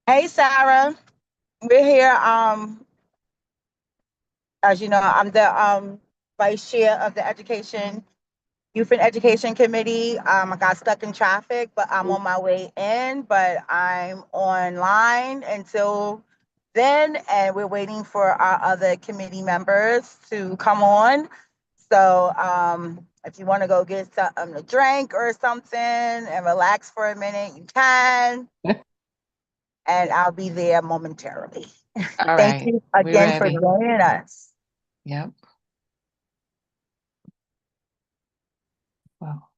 Hey, Sarah. We're here. As you know, I'm the vice chair of the Youth and Education Committee. I got stuck in traffic, but I'm on my way in. But I'm online until then, and we're waiting for our other committee members to come on. So, if you want to go get something to drink or something and relax for a minute, you can. And I'll be there momentarily. All Thank right, you we're again for ready. joining us. Yep. Well.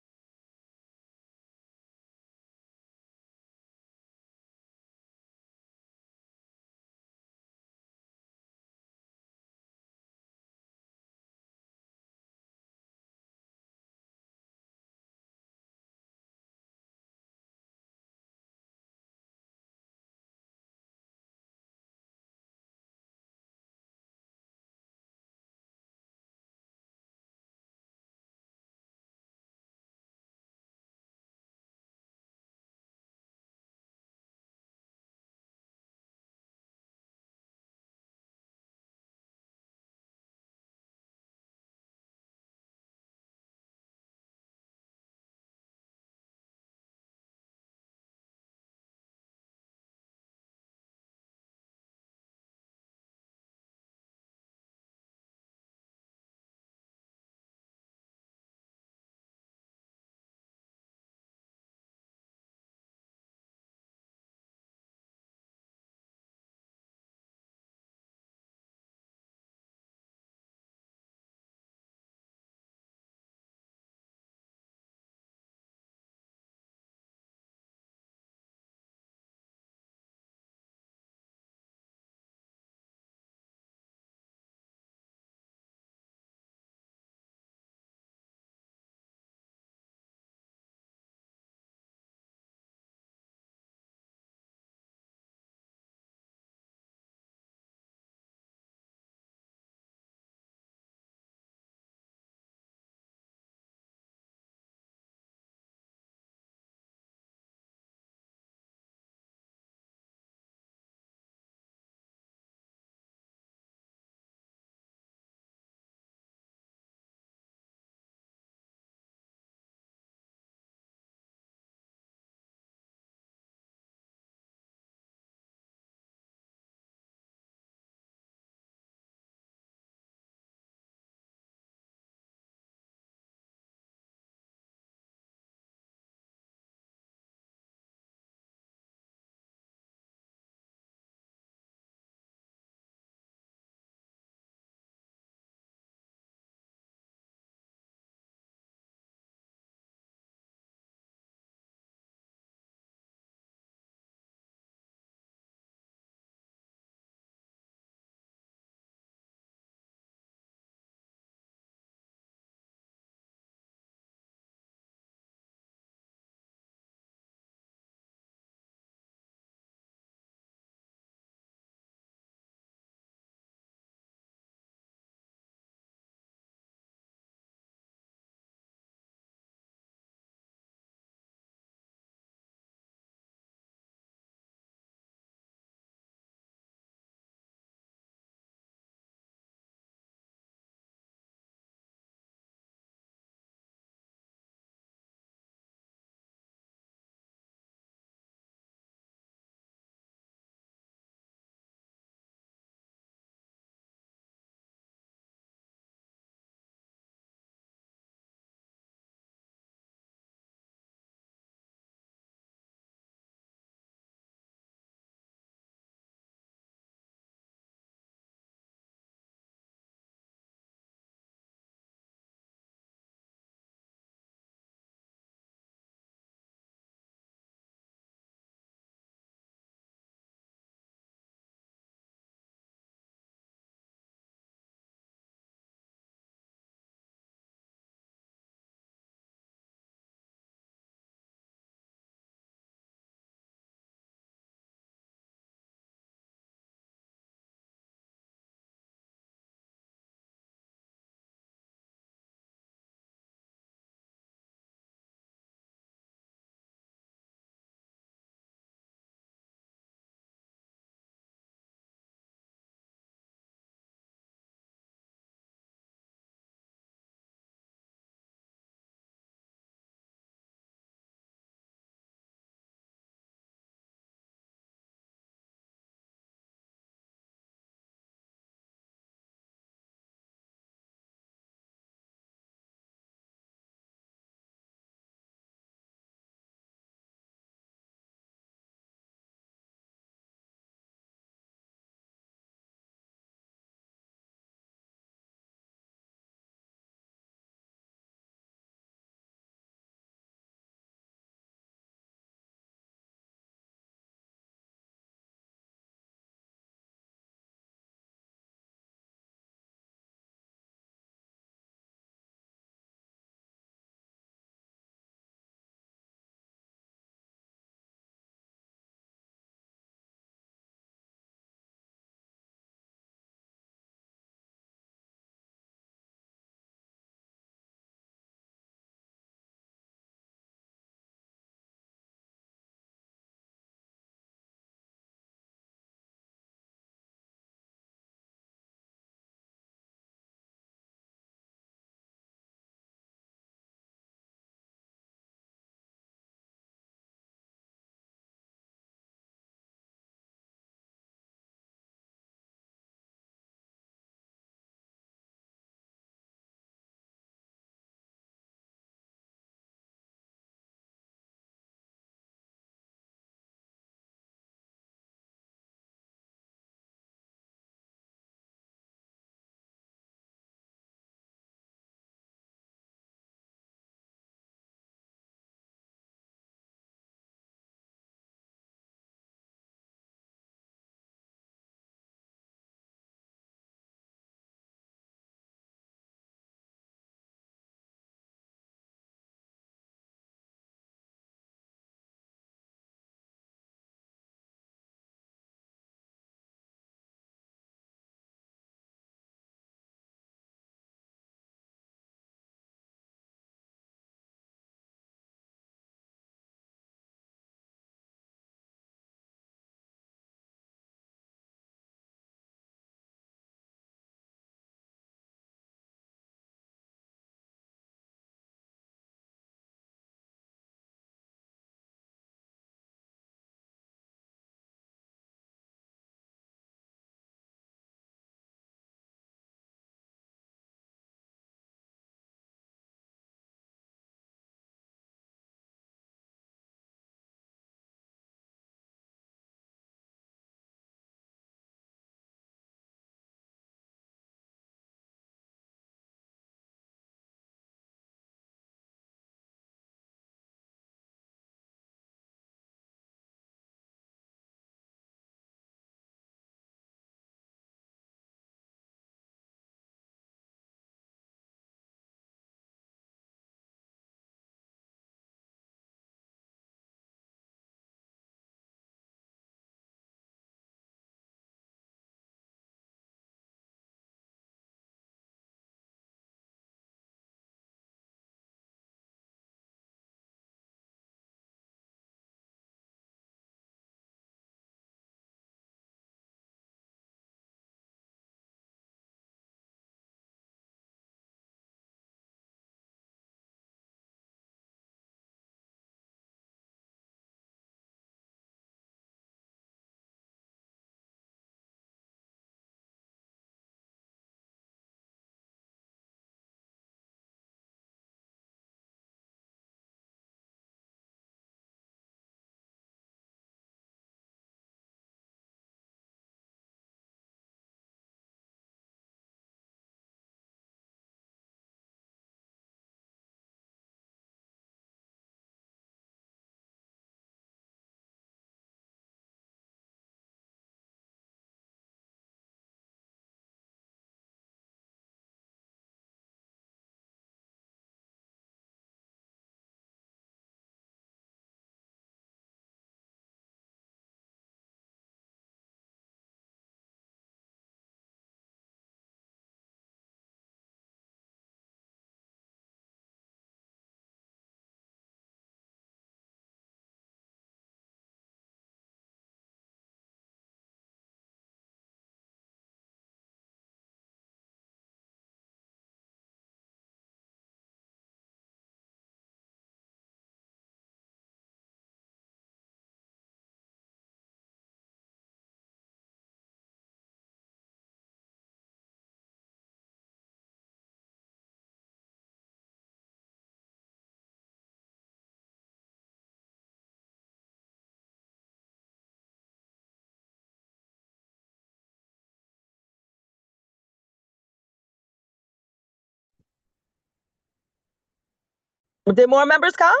Did more members come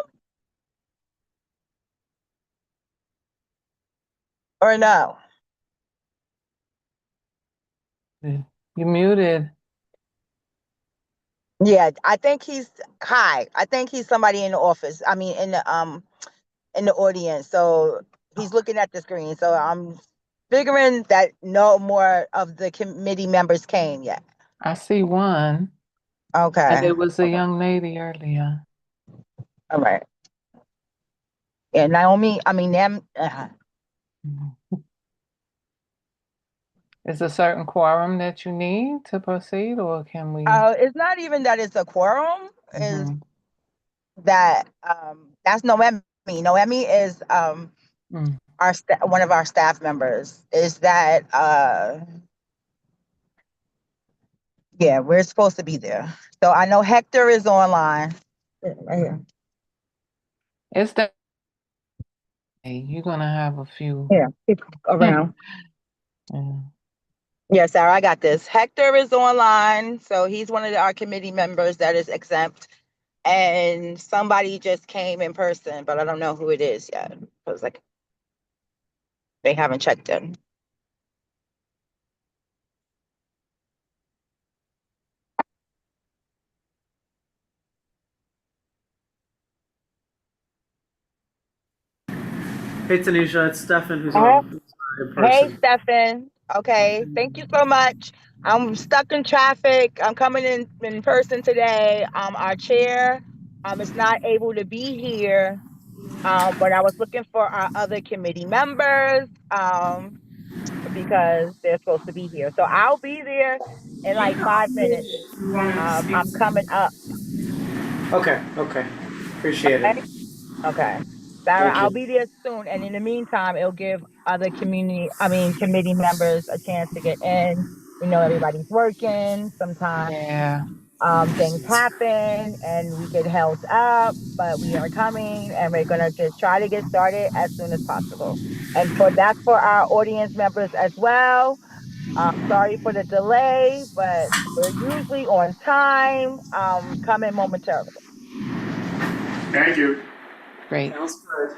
or no? You muted. Yeah, I think he's hi. I think he's somebody in the office. I mean, in the audience. So he's looking at the screen. So I'm figuring that no more of the committee members came yet. I see one. Okay. And it was a Okay. young lady earlier. All right. Yeah, Naomi. I mean, them. Is a certain quorum that you need to proceed, or can we? It's not even that it's a quorum. Is Mhm. that that's Noemi. Noemi is Mm. one of our staff members. Is that yeah, we're supposed to be there. So I know Hector is online. Right here. It's that you're gonna have a few. Yeah, people around. Yeah. Yeah, Sarah, I got this. Hector is online, so he's one of our committee members that is exempt. And somebody just came in person, but I don't know who it is yet. It was like they haven't checked in. Hey Tanisha, it's Stefan who's Uh, on in Hey, person. Stefan. Okay, thank you so much. I'm stuck in traffic. I'm coming in person today. Our chair is not able to be here. But I was looking for our other committee members because they're supposed to be here. So I'll be there in like 5 minutes. I'm coming up. Okay, okay. Appreciate it. Okay. Okay. Sarah, Thank I'll you. be there soon. And in the meantime, it'll give other committee members a chance to get in. We know everybody's working. Sometimes Yeah. things happen and we get held up, but we are coming and we're gonna just try to get started as soon as possible. And that's for our audience members as well. Sorry for the delay, but we're usually on time, coming momentarily. Thank you. Great. Sounds good.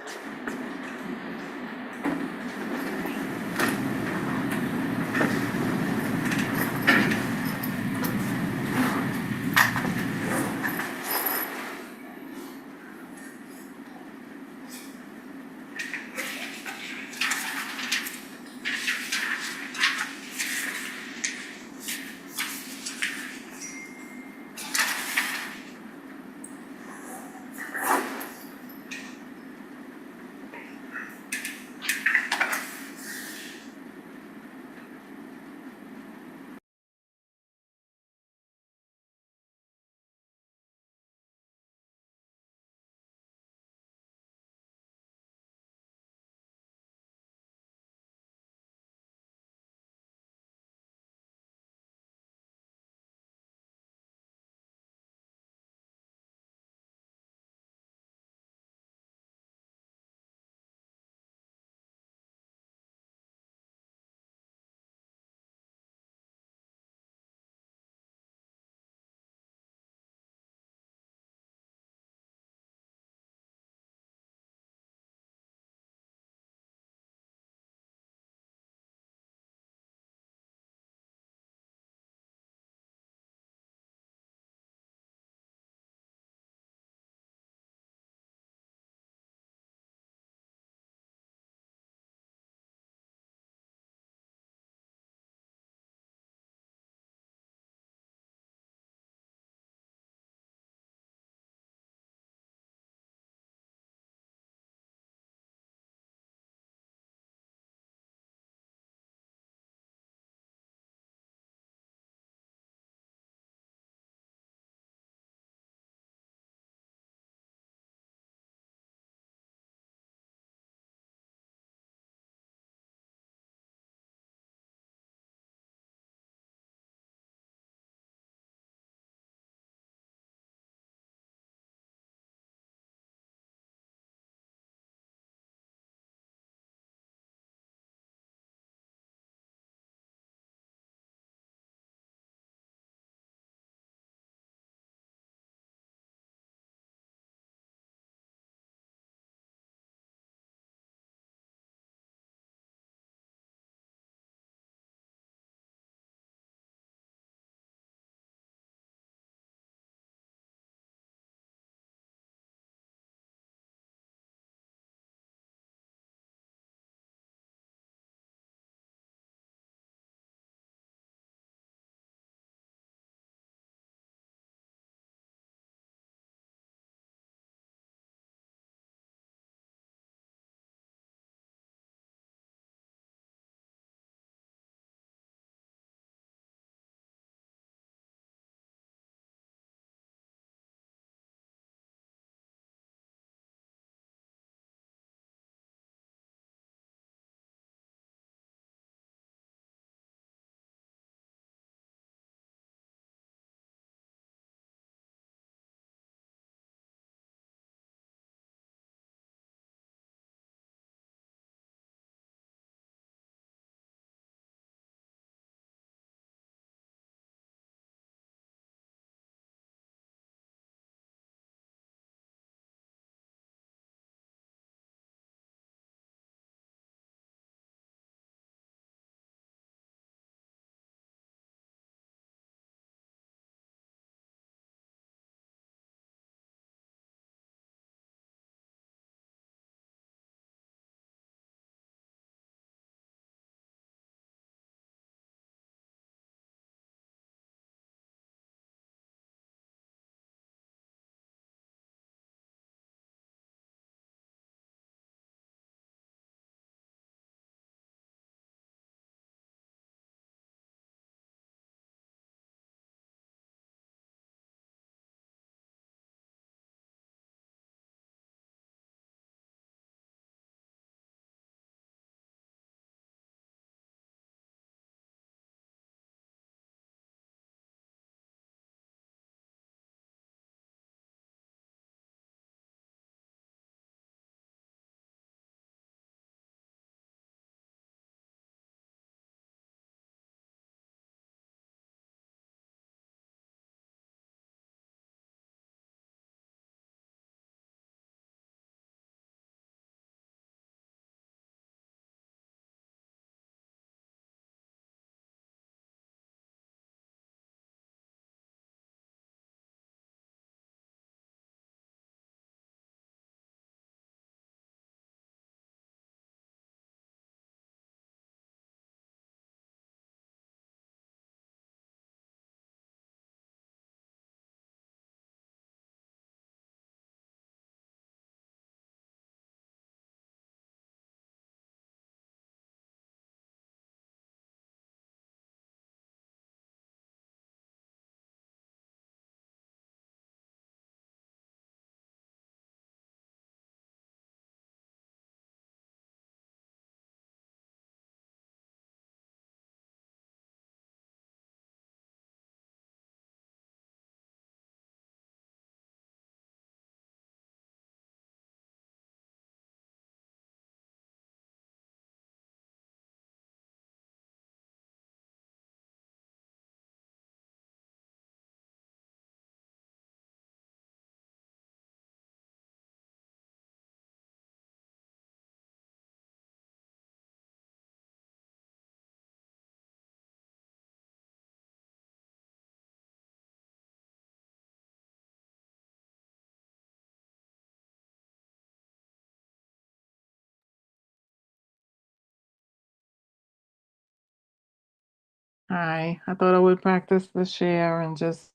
Hi. I thought I would practice the share and just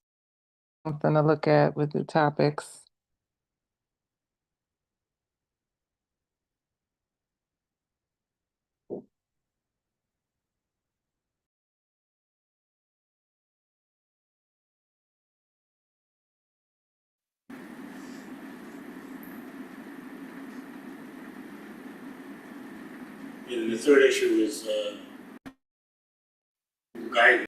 something to look at with the topics. And the third issue is guidance.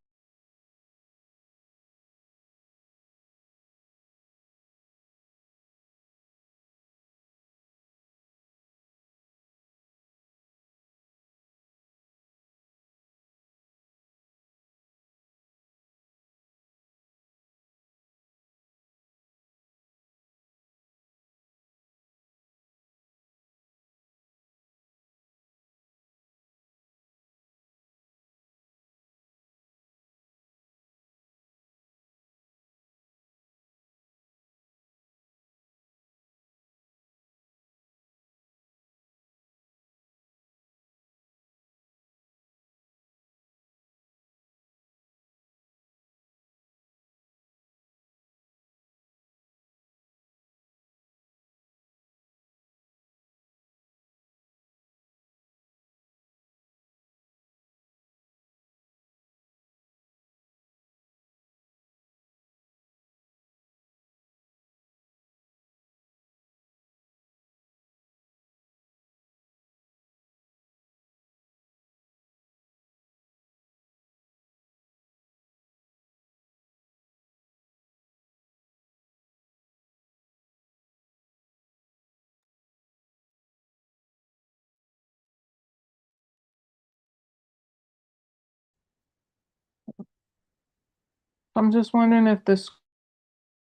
I'm just wondering if this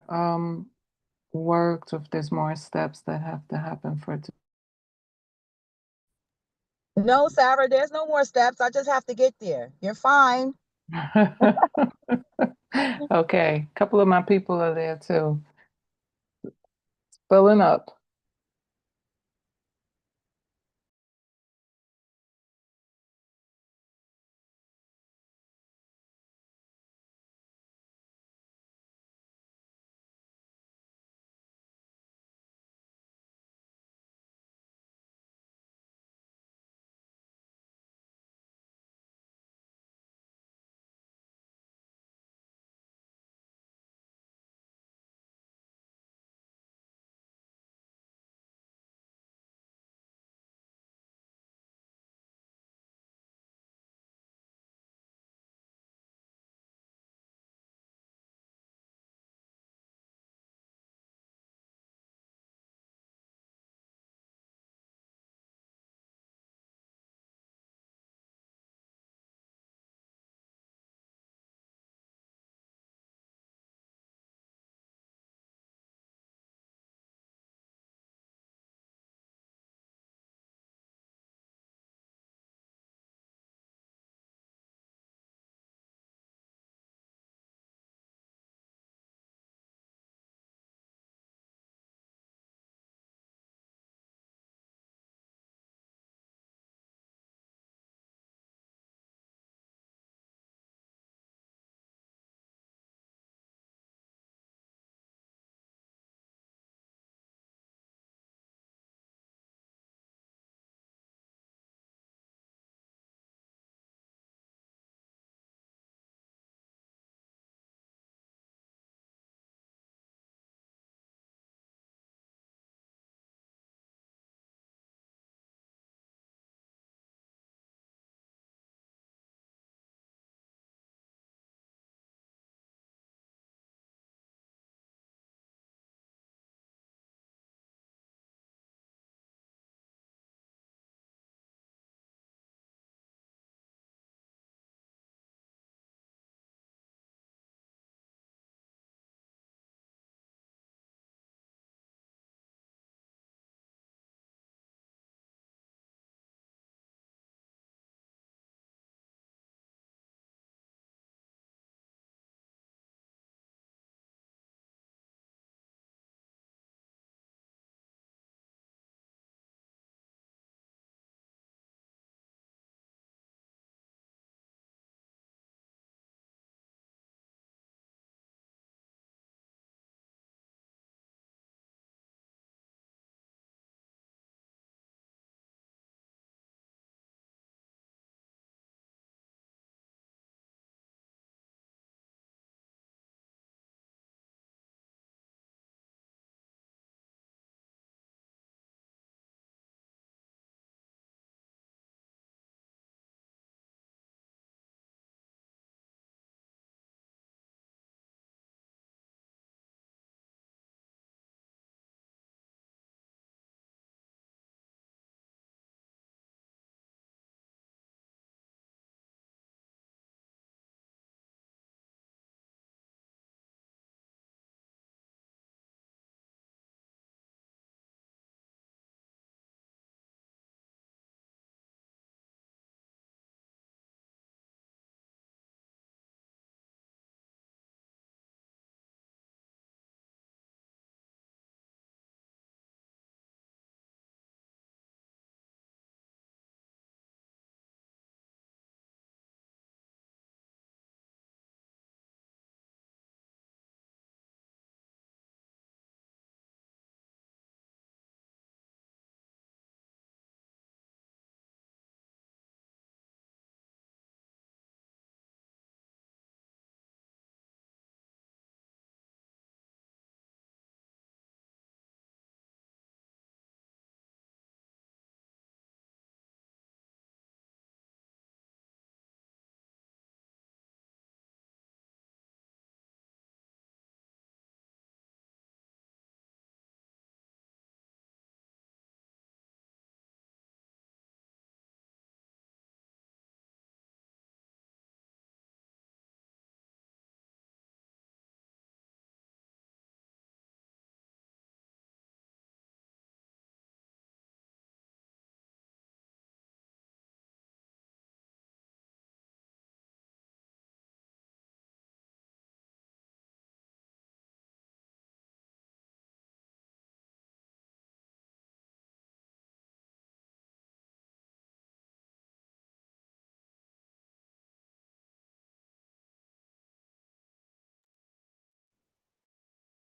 um worked, if there's more steps that have to happen for it to. No, Sarah, there's no more steps. I just have to get there. You're fine. Okay, a couple of my people are there too. Filling up.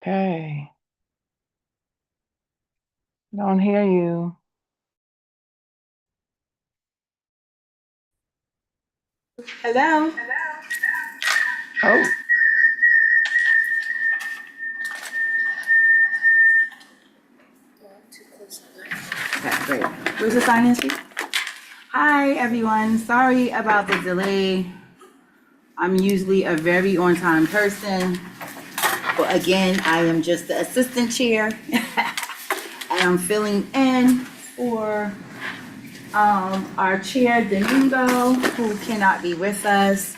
Okay. Don't hear you. Hello? Oh, Okay, great. Where's the sign-in sheet? Hi, everyone. Sorry about the delay. I'm usually a very on-time person. But again, I am just the assistant chair. And I'm filling in for our chair, Domingo, who cannot be with us.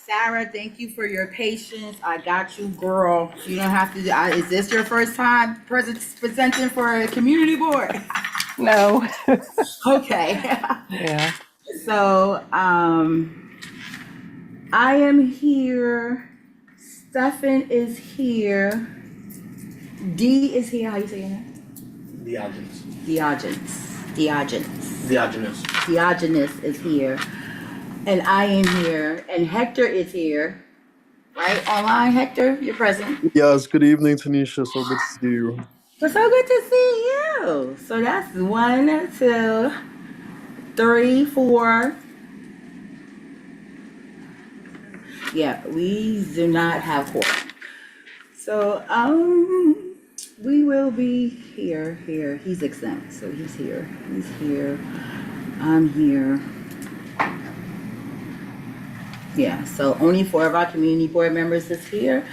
Sarah, thank you for your patience. I got you, girl. You don't have to, is this your first time presenting for a community board? no. Okay. Yeah. So, I am here. Stefan is here. D is here. How you saying it? Diogenes. Diogenes is here. And I am here. And Hector is here. Right? Online, Hector, you're present. Yes, good evening, Tanisha. So good to see you. It's so good to see you. So that's 1, 2, 3, 4. Yeah, we do not have quorum. So, we will be here. He's exempt, so he's here. He's here. I'm here. Yeah, so only 4 of our community board members is here.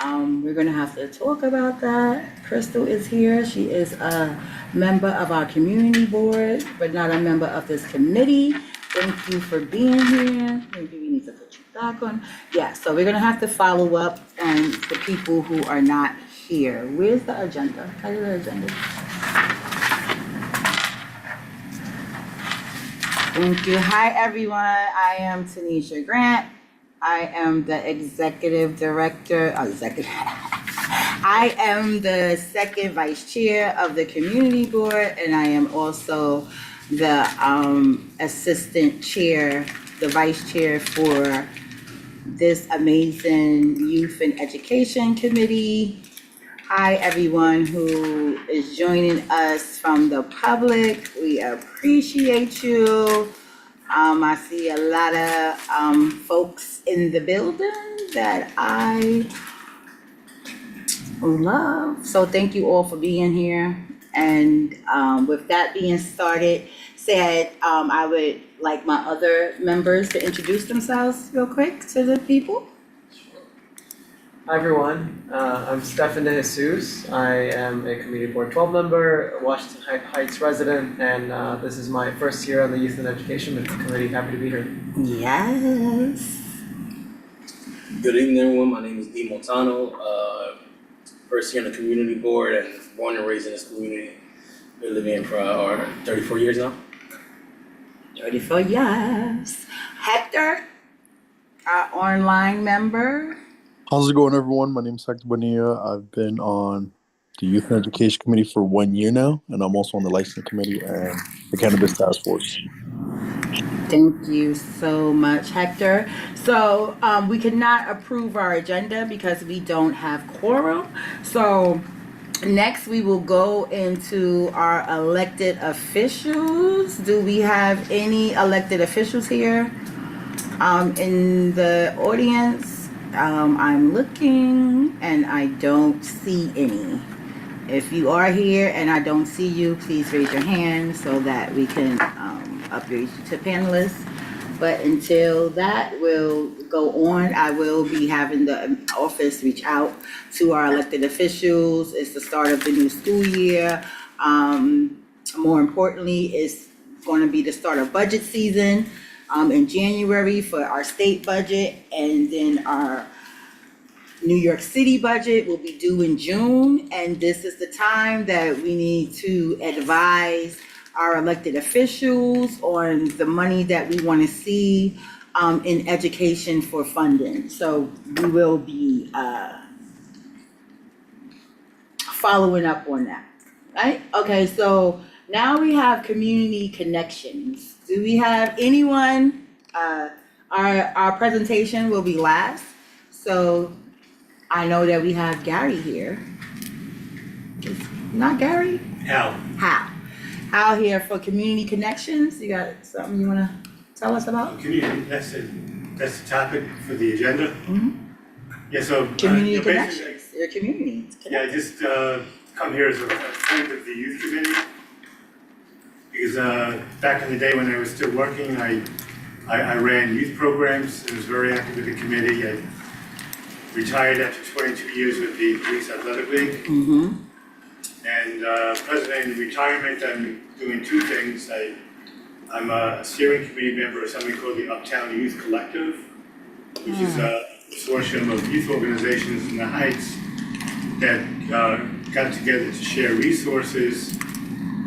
We're gonna have to talk about that. Crystal is here. She is a member of our community board, but not a member of this committee. Thank you for being here. Maybe we need to put you back on. Yeah, so we're gonna have to follow up on the people who are not here. Where's the agenda? Tell you the agenda. Thank you. Hi, everyone. I am Tanisha Grant. I am the executive director. I am the second vice chair of the community board, and I am also the assistant chair, the vice chair for this amazing youth and education committee. Hi, everyone who is joining us from the public. We appreciate you. I see a lot of folks in the building that I love. So thank you all for being here. And with that being said, I would like my other members to introduce themselves real quick to the people. Hi everyone, I'm Stefan De Jesus. I am a Community Board 12 member, Washington Heights resident, and this is my first year on the Youth and Education Committee. Happy to be here. Yes. Good evening, everyone. My name is Dee Montano. First year on the community board and born and raised in this community. Been living here for 34 years now. 34 years. Hector, our online member. How's it going, everyone? My name is Hector Bonilla. I've been on the Youth and Education Committee for 1 year now, and I'm also on the Licensing Committee and the Cannabis Task Force. Thank you so much, Hector. So we could not approve our agenda because we don't have quorum. So next we will go into our elected officials. Do we have any elected officials here in the audience? I'm looking and I don't see any. If you are here and I don't see you, please raise your hand so that we can upgrade you to panelists. But until that will go on, I will be having the office reach out to our elected officials. It's the start of the new school year. More importantly, it's going to be the start of budget season in January for our state budget, and then our New York City budget will be due in June. And this is the time that we need to advise our elected officials on the money that we want to see in education for funding. So we will be following up on that, right? Okay, so now we have community connections. Do we have anyone? Our presentation will be last. So I know that we have Gary here. not Gary? Hal, Hal here for Community Connections. You got something you wanna tell us about? community, that's the topic for the agenda. Yeah, so. Community you know, basically, Connections, your community. Yeah, I just come here as a friend of the youth committee. Because back in the day when I was still working, I ran youth programs and was very active with the committee. I retired after 22 years with the Police Athletic League. Mm-hmm. And president in retirement, I'm doing two things. I'm a steering committee member of something called the Uptown Youth Collective, which is a consortium of youth organizations in the Heights that got together to share resources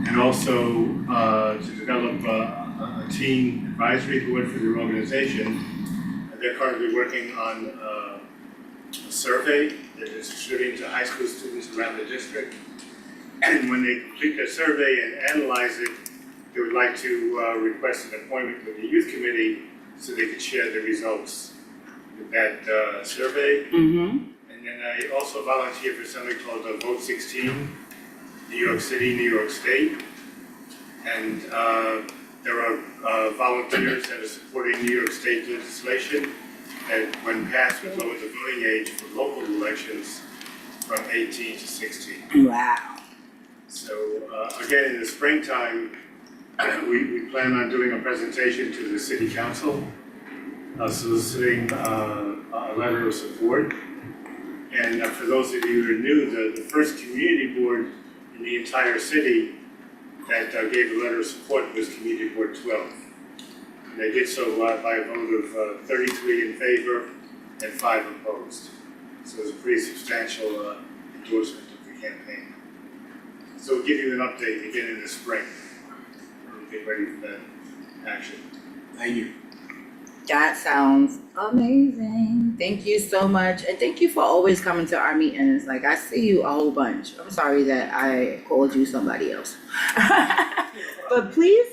and also to develop a teen advisory board for their organization. They're currently working on a survey that is distributing to high school students around the district. And when they complete their survey and analyze it, they would like to request an appointment with the youth committee so they could share the results of that survey. Mm-hmm. And then I also volunteer for something called Vote 16, New York City, New York State. And there are volunteers that are supporting New York State legislation that when passed would lower the voting age for local elections from 18 to 16. Wow. So again, in the springtime, we plan on doing a presentation to the city council, soliciting a letter of support. And for those of you who are new, the first community board in the entire city that gave a letter of support was Community Board 12. And they did so by a vote of 33 in favor and 5 opposed. So it was a pretty substantial endorsement of the campaign. So we'll give you an update again in the spring. We'll get ready for that action. Thank you. That sounds amazing. Thank you so much. And thank you for always coming to our meetings. Like, I see you a whole bunch. I'm sorry that I called you somebody else. But please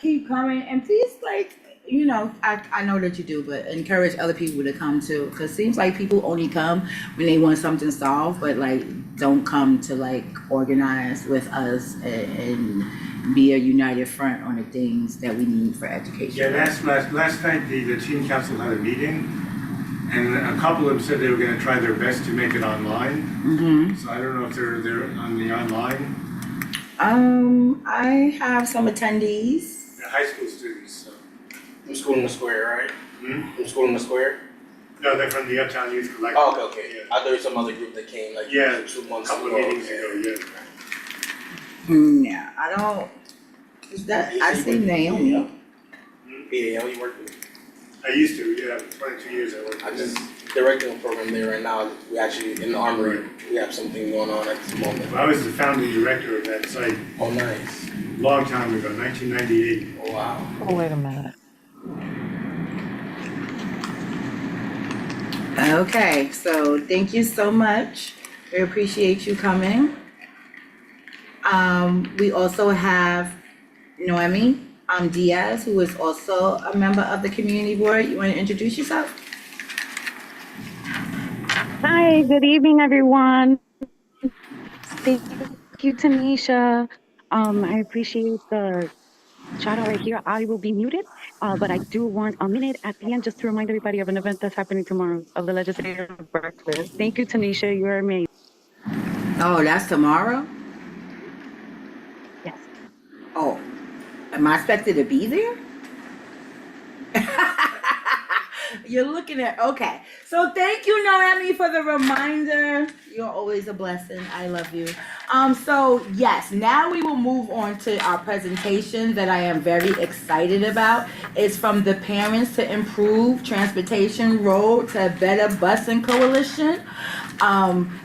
keep coming, and please, like, you know, I know that you do, but encourage other people to come too. Cause it seems like people only come when they want something solved, but like don't come to like organize with us and be a united front on the things that we need for education. Yeah, last night the teen council had a meeting, and a couple of them said they were gonna try their best to make it online. Mm-hmm. So I don't know if they're on the online, I have some attendees. they're high school students, so. From School in the Square, right? Hmm? From School in the Square? No, they're from the Uptown Youth Collective. Oh, okay. Yeah. I thought there was some other group that came like Yeah, 2 A months couple ago. of meetings ago, yeah. Yeah, I don't, is that, I see Naomi. Yeah, you work with. I used to, yeah, 22 years I worked I with just them. directing a program there right now. We actually, in the Armory, we have something going on at the moment. I was the founding director of that site Oh, nice. a long time ago, 1998. Oh, wow. Oh, wait a minute. Okay, so thank you so much. We appreciate you coming. We also have Noemi Diaz, who is also a member of the community board. You want to introduce yourself? Hi, good evening, everyone. Thank you, Tanisha. I appreciate the shout out right here. I will be muted, but I do want a minute at the end just to remind everybody of an event that's happening tomorrow of the legislative breakfast. Thank you, Tanisha. You're amazing. Oh, that's tomorrow? Yes. Oh, am I expected to be there? You're looking at, okay. So thank you, Noemi, for the reminder. You're always a blessing. I love you. So yes, now we will move on to our presentation that I am very excited about. It's from the Parents to Improve Transportation Road to Better Busing Coalition.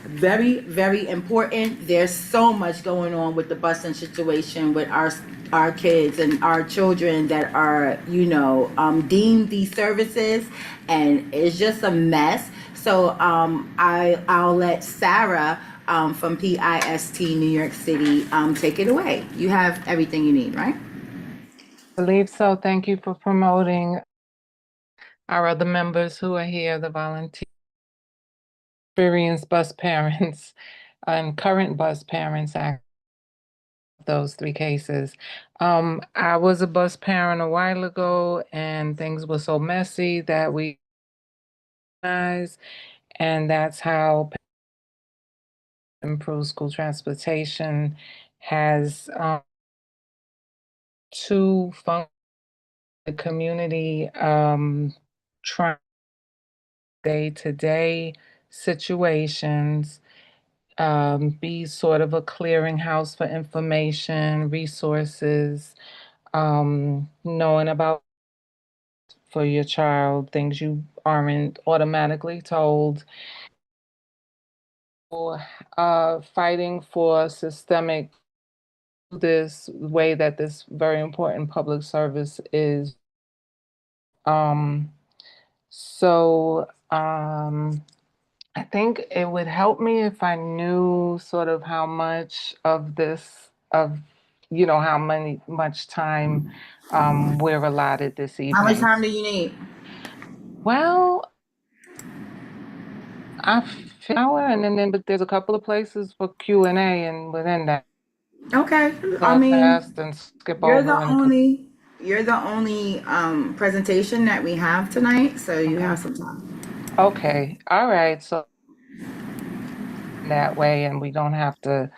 Very, very important. There's so much going on with the busing situation with our kids and our children that are, you know, deemed these services, and it's just a mess. So I'll let Sarah from PIST New York City take it away. You have everything you need, right? I believe so. Thank you for promoting our other members who are here, the volunteer, experienced bus parents and current bus parents. those three cases. I was a bus parent a while ago, and things were so messy that we organized, and that's how Improved School Transportation has two the community trying day-to-day situations, be sort of a clearinghouse for information, resources, knowing about for your child, things you aren't automatically told, or fighting for systemic this way that this very important public service is. Um, so I think it would help me if I knew sort of how much of this of how much time we're allotted this How much evening. time do you need? Well, I feel an hour, and then but there's a couple of places for Q&A, and within that, Okay, I talk mean, fast and skip you're the over and only you're the only presentation that we have tonight, so you have some time. okay, all right, so that way, and we don't have to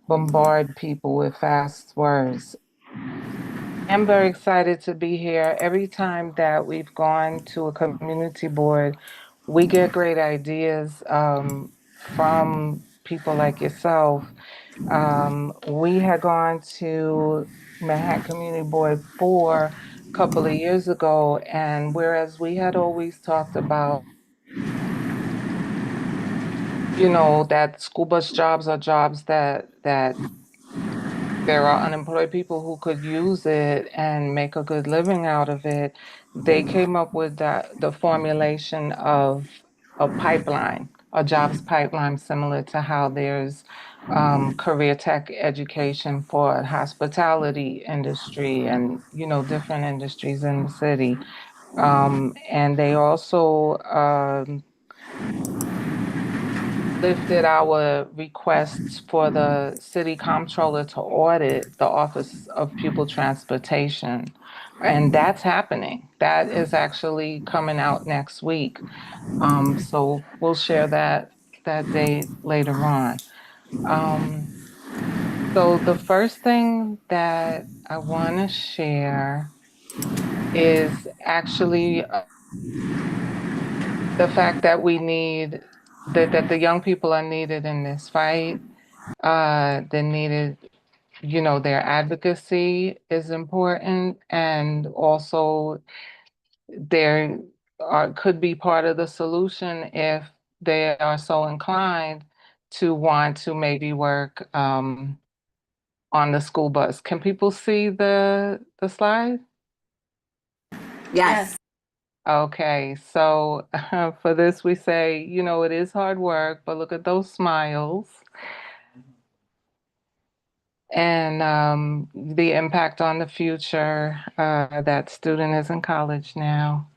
bombard people with fast words. I'm very excited to be here. Every time that we've gone to a community board, we get great ideas from people like yourself. We had gone to Manhattan Community Board 4 a couple of years ago, and whereas we had always talked about, that school bus jobs are jobs that there are unemployed people who could use it and make a good living out of it. They came up with the formulation of a pipeline, a jobs pipeline, similar to how there's career tech education for hospitality industry and different industries in the city. And they also lifted our requests for the city comptroller to audit the Office of Pupil Transportation. And that's happening. That is actually coming out next week. So we'll share that date later on. Um, so the first thing that I want to share is actually the fact that we need that the young people are needed in this fight. They're needed, their advocacy is important, and also there could be part of the solution if they are so inclined to want to maybe work on the school bus. Can people see the slide? Yes. Okay, so for this we say, it is hard work, but look at those smiles. And the impact on the future. That student is in college now.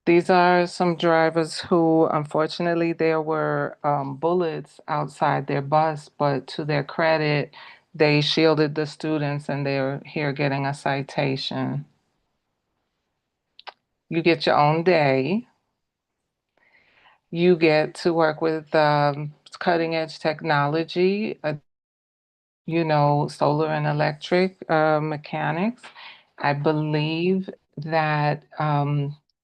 These are some drivers who, unfortunately, there were bullets outside their bus, but to their credit, they shielded the students and they're here getting a citation. You get your own day. You get to work with cutting edge technology, solar and electric mechanics. I believe that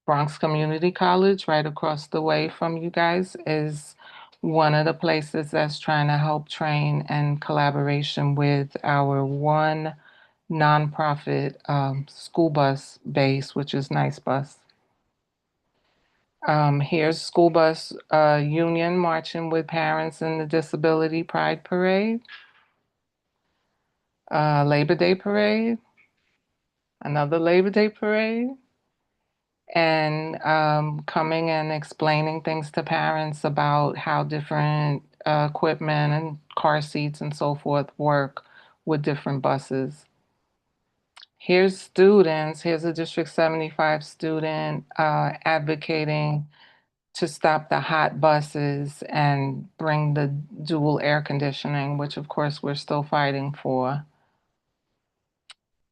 Bronx Community College, right across the way from you guys, is one of the places that's trying to help train and collaboration with our one nonprofit school bus base, which is Nice Bus. Here's school bus union marching with parents in the Disability Pride Parade. Labor Day Parade, another Labor Day Parade, and coming and explaining things to parents about how different equipment and car seats and so forth work with different buses. Here's students, here's a District 75 student advocating to stop the hot buses and bring the dual air conditioning, which of course we're still fighting for.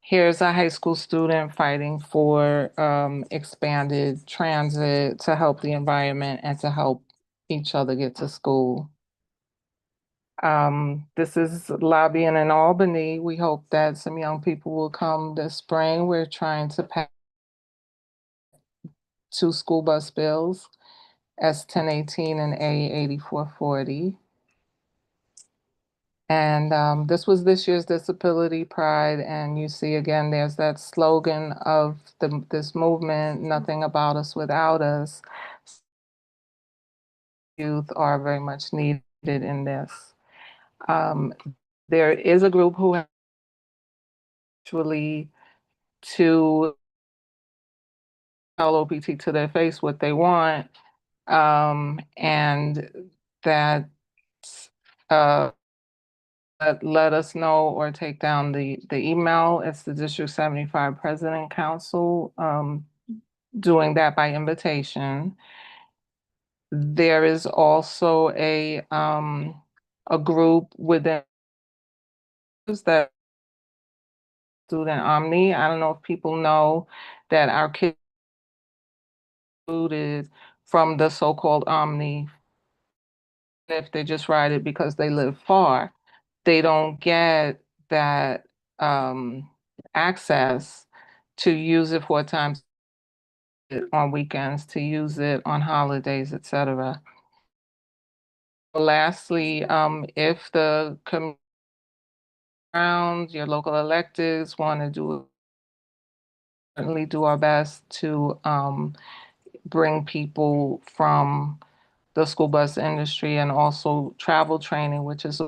Here's a high school student fighting for expanded transit to help the environment and to help each other get to school. This is lobbying in Albany. We hope that some young people will come this spring. We're trying to pass 2 school bus bills, S 1018 and A 8440. And this was this year's Disability Pride, and you see again, there's that slogan of this movement, nothing about us without us. Youth are very much needed in this. There is a group who actually to tell OPT to their face what they want, and that uh, let us know or take down the email. It's the District 75 President Council, doing that by invitation. There is also a group within that Student Omni. I don't know if people know that our kids included from the so-called Omni. If they just ride it because they live far, they don't get that access to use it 4 times on weekends, to use it on holidays, etc. Lastly, if the around your local electeds want to certainly do our best to bring people from the school bus industry and also travel training, which is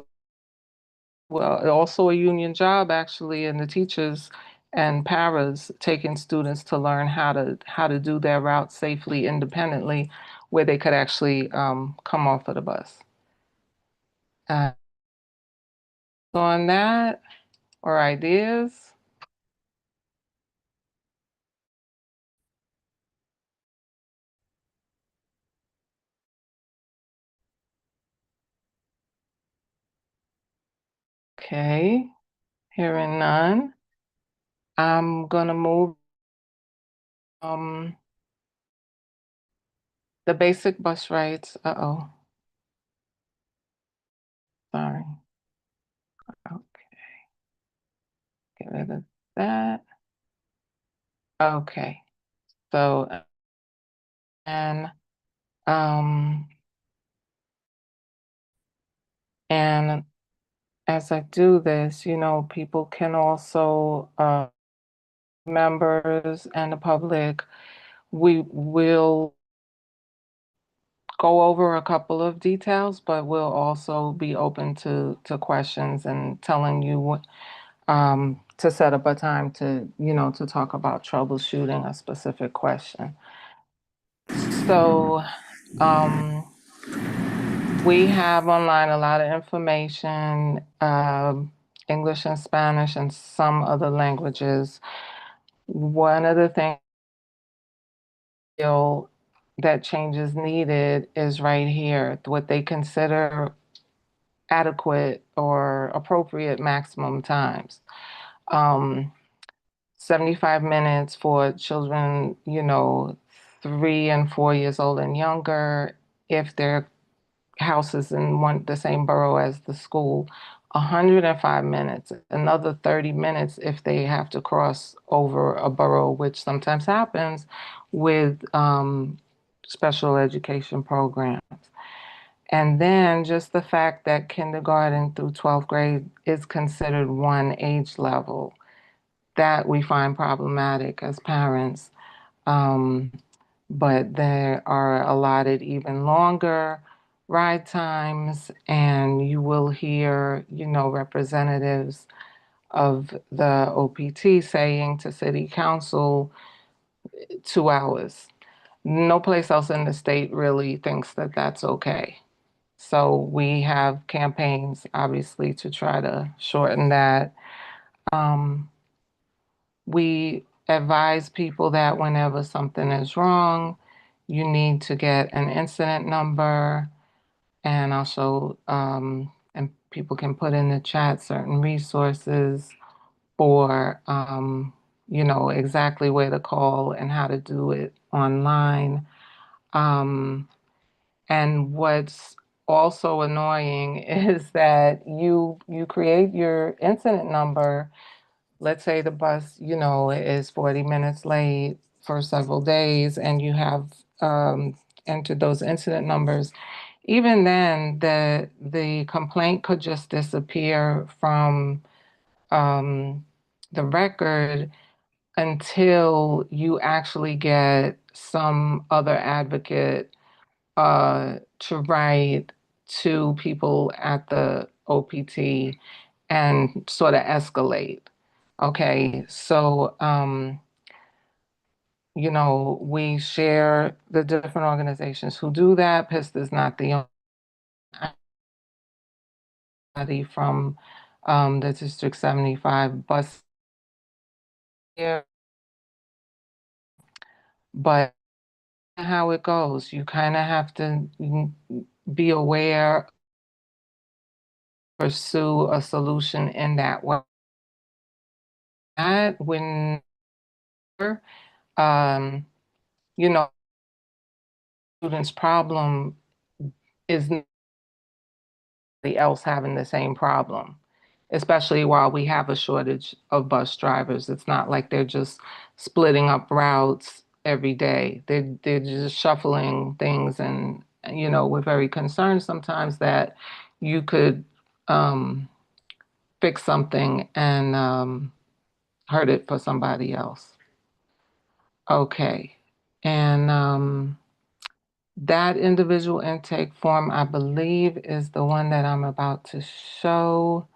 also a union job actually, and the teachers and paras taking students to learn how to do their route safely, independently, where they could actually come off of the bus. On that, or ideas? Okay, hearing none. I'm gonna move the basic bus rights. Uh-oh. Sorry. Okay, get rid of that. Okay, so and um and as I do this, people can also members and the public, we will go over a couple of details, but we'll also be open to questions and telling you what to set up a time to to talk about troubleshooting a specific question. So we have online a lot of information, English and Spanish and some other languages. One of the things that change is needed is right here, what they consider adequate or appropriate maximum times. 75 minutes for children, 3 and 4 years old and younger, if their house is in the same borough as the school. 105 minutes, another 30 minutes if they have to cross over a borough, which sometimes happens with special education programs. And then just the fact that kindergarten through 12th grade is considered one age level, that we find problematic as parents. But there are allotted even longer ride times, and you will hear, representatives of the OPT saying to City Council, 2 hours. No place else in the state really thinks that that's okay. So we have campaigns, obviously, to try to shorten that. We advise people that whenever something is wrong, you need to get an incident number, and also, and people can put in the chat certain resources for, exactly where to call and how to do it online. Um, and what's also annoying is that you create your incident number. Let's say the bus, is 40 minutes late for several days, and you have entered those incident numbers. Even then, the complaint could just disappear from the record until you actually get some other advocate to write to people at the OPT and sort of escalate. Okay, so we share the different organizations who do that. PIST is not the only from the District 75 bus here, but how it goes, you kind of have to be aware, pursue a solution in that way. That when um, you know, students' problem is nobody else having the same problem, especially while we have a shortage of bus drivers. It's not like they're just splitting up routes every day. They're just shuffling things, and we're very concerned sometimes that you could fix something and hurt it for somebody else. Okay. And that individual intake form, I believe, is the one that I'm about to show.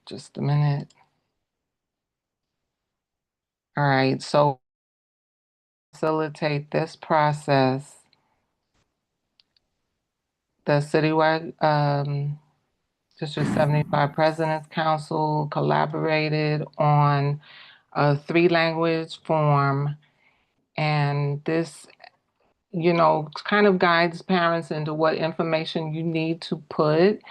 Just a minute. All right, so facilitate this process. The Citywide District 75 President's Council collaborated on a 3-language form, and this kind of guides parents into what information you need to put.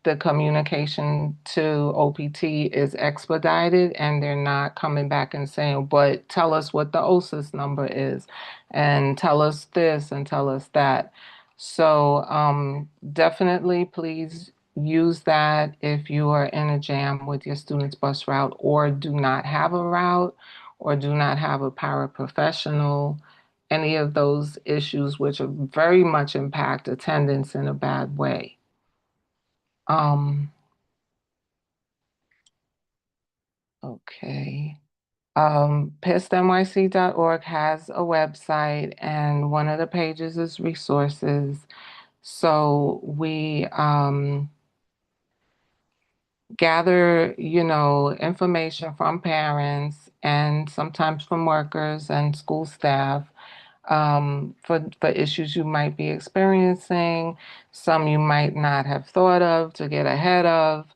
The communication to OPT is expedited, and they're not coming back and saying, but tell us what the OSIS number is, and tell us this, and tell us that. So definitely please use that if you are in a jam with your student's bus route, or do not have a route, or do not have a paraprofessional, any of those issues which are very much impact attendance in a bad way. Okay. PISTNYC.org has a website, and one of the pages is resources. So we gather, information from parents and sometimes from workers and school staff for issues you might be experiencing, some you might not have thought of to get ahead of,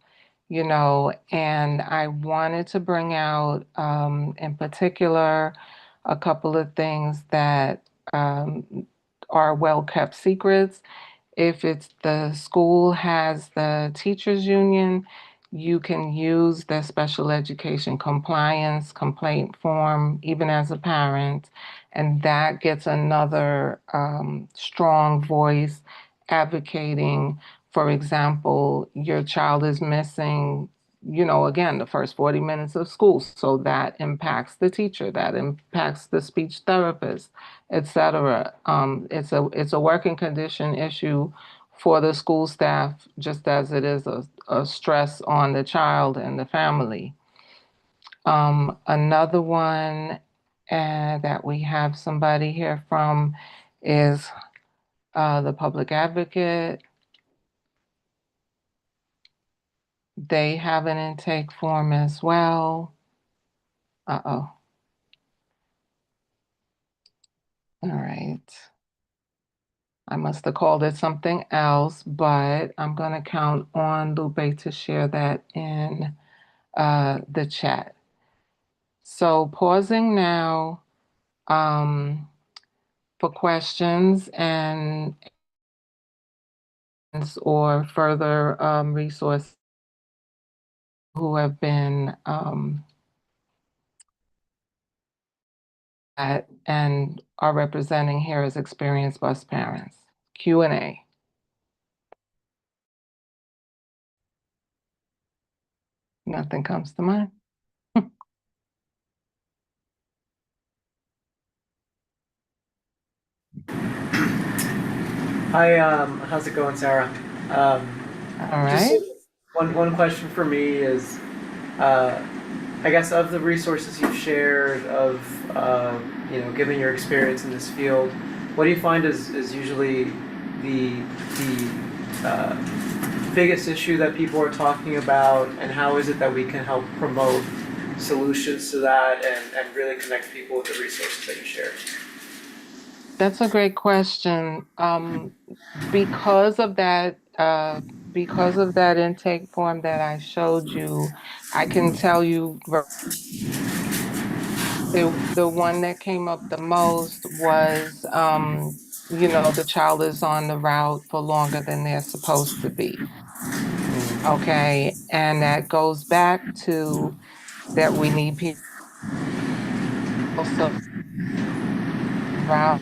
and I wanted to bring out in particular a couple of things that are well-kept secrets. If it's the school has the teachers union, you can use the special education compliance complaint form, even as a parent, and that gets another strong voice advocating. For example, your child is missing, again, the first 40 minutes of school, so that impacts the teacher, that impacts the speech therapist, etc. It's a working condition issue for the school staff, just as it is a stress on the child and the family. Another one that we have somebody here from is the public advocate. They have an intake form as well. Uh-oh. All right. I must have called it something else, but I'm going to count on Lupe to share that in the chat. So pausing now for questions and or further resources who have been at and are representing here as experienced bus parents. Q&A. Nothing comes to mind. Hi, how's it going, Sarah? All Just right. one question for me is, I guess of the resources you've shared of, given your experience in this field, what do you find is usually the biggest issue that people are talking about, and how is it that we can help promote solutions to that and really connect people with the resources that you share? That's a great question. Because of that intake form that I showed you, I can tell you the one that came up the most was, the child is on the route for longer than they're supposed to be. Okay, and that goes back to that we need people also route,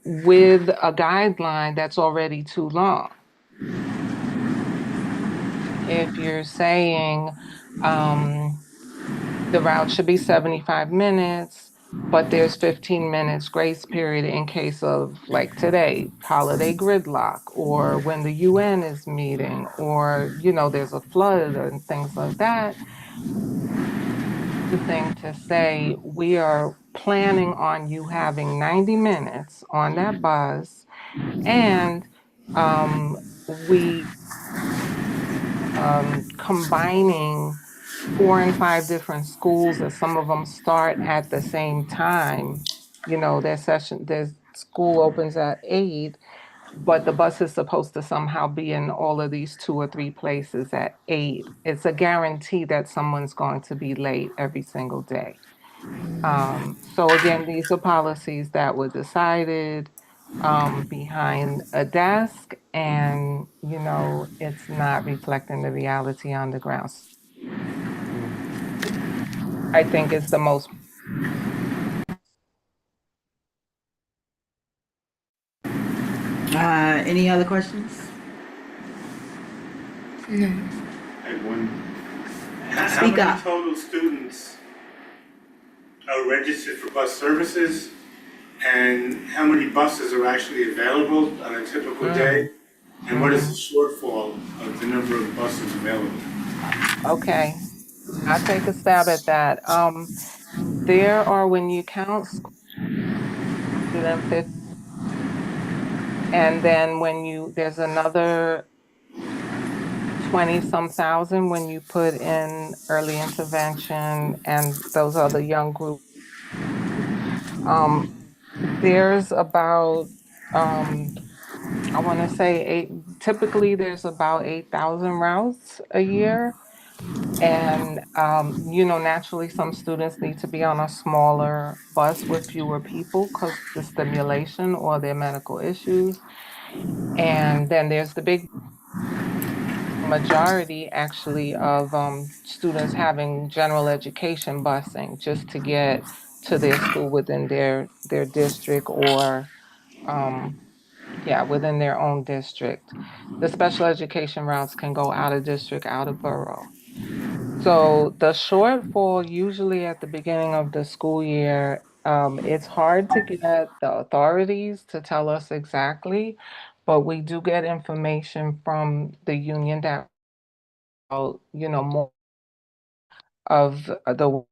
with a guideline that's already too long. If you're saying the route should be 75 minutes, but there's 15 minutes grace period in case of, like today, holiday gridlock, or when the UN is meeting, or, there's a flood and things like that. The thing to say, we are planning on you having 90 minutes on that bus, and we combining 4 and 5 different schools, and some of them start at the same time. Their school opens at 8, but the bus is supposed to somehow be in all of these 2 or 3 places at 8. It's a guarantee that someone's going to be late every single day. So again, these are policies that were decided behind a desk, and it's not reflecting the reality on the ground. I think it's the most. Any other questions? I have one. How Speak many up. total students are registered for bus services? And how many buses are actually available on a typical day? And what is the shortfall of the number of buses available? Okay, I'll take a stab at that. There are, when you count school, 150, and then there's another 20 some thousand when you put in early intervention and those other young groups. Um, there's about, I want to say typically there's about 8,000 routes a year. And, naturally, some students need to be on a smaller bus with fewer people because the stimulation or their medical issues. And then there's the big majority, actually, of students having general education busing just to get to their school within their district, or, um, yeah, within their own district. The special education routes can go out of district, out of borough. So the shortfall usually at the beginning of the school year, it's hard to get the authorities to tell us exactly, but we do get information from the union that, more of the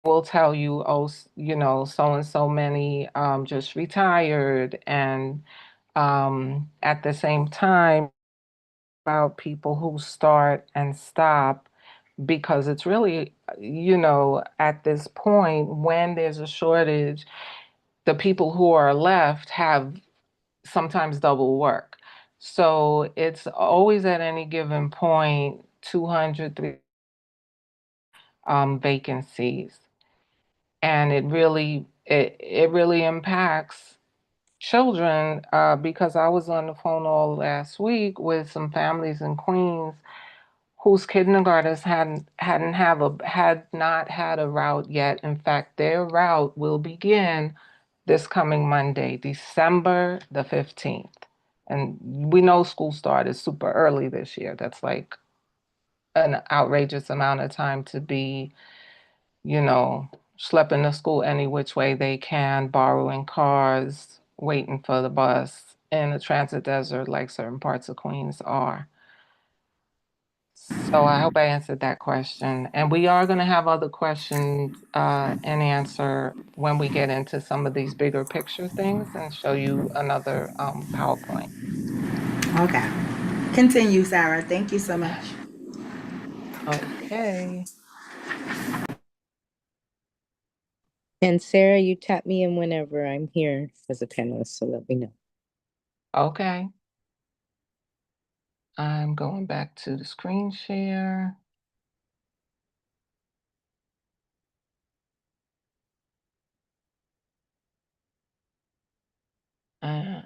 will tell you, oh, so and so many just retired, and at the same time, about people who start and stop, because it's really, at this point, when there's a shortage, the people who are left have sometimes double work. So it's always at any given point 200, 300 vacancies. And it really impacts children because I was on the phone all last week with some families in Queens whose kindergartens had not had a route yet. In fact, their route will begin this coming Monday, December the 15th. And we know school started super early this year. That's like an outrageous amount of time to be, schlepping to school any which way they can, borrowing cars, waiting for the bus in a transit desert like certain parts of Queens are. So I hope I answered that question. And we are going to have other questions and answer when we get into some of these bigger picture things and show you another PowerPoint. Okay. Continue, Sarah. Thank you so much. Okay. And Sarah, you tap me in whenever I'm here as a panelist, so let me know. Okay. I'm going back to the screen share. Uh,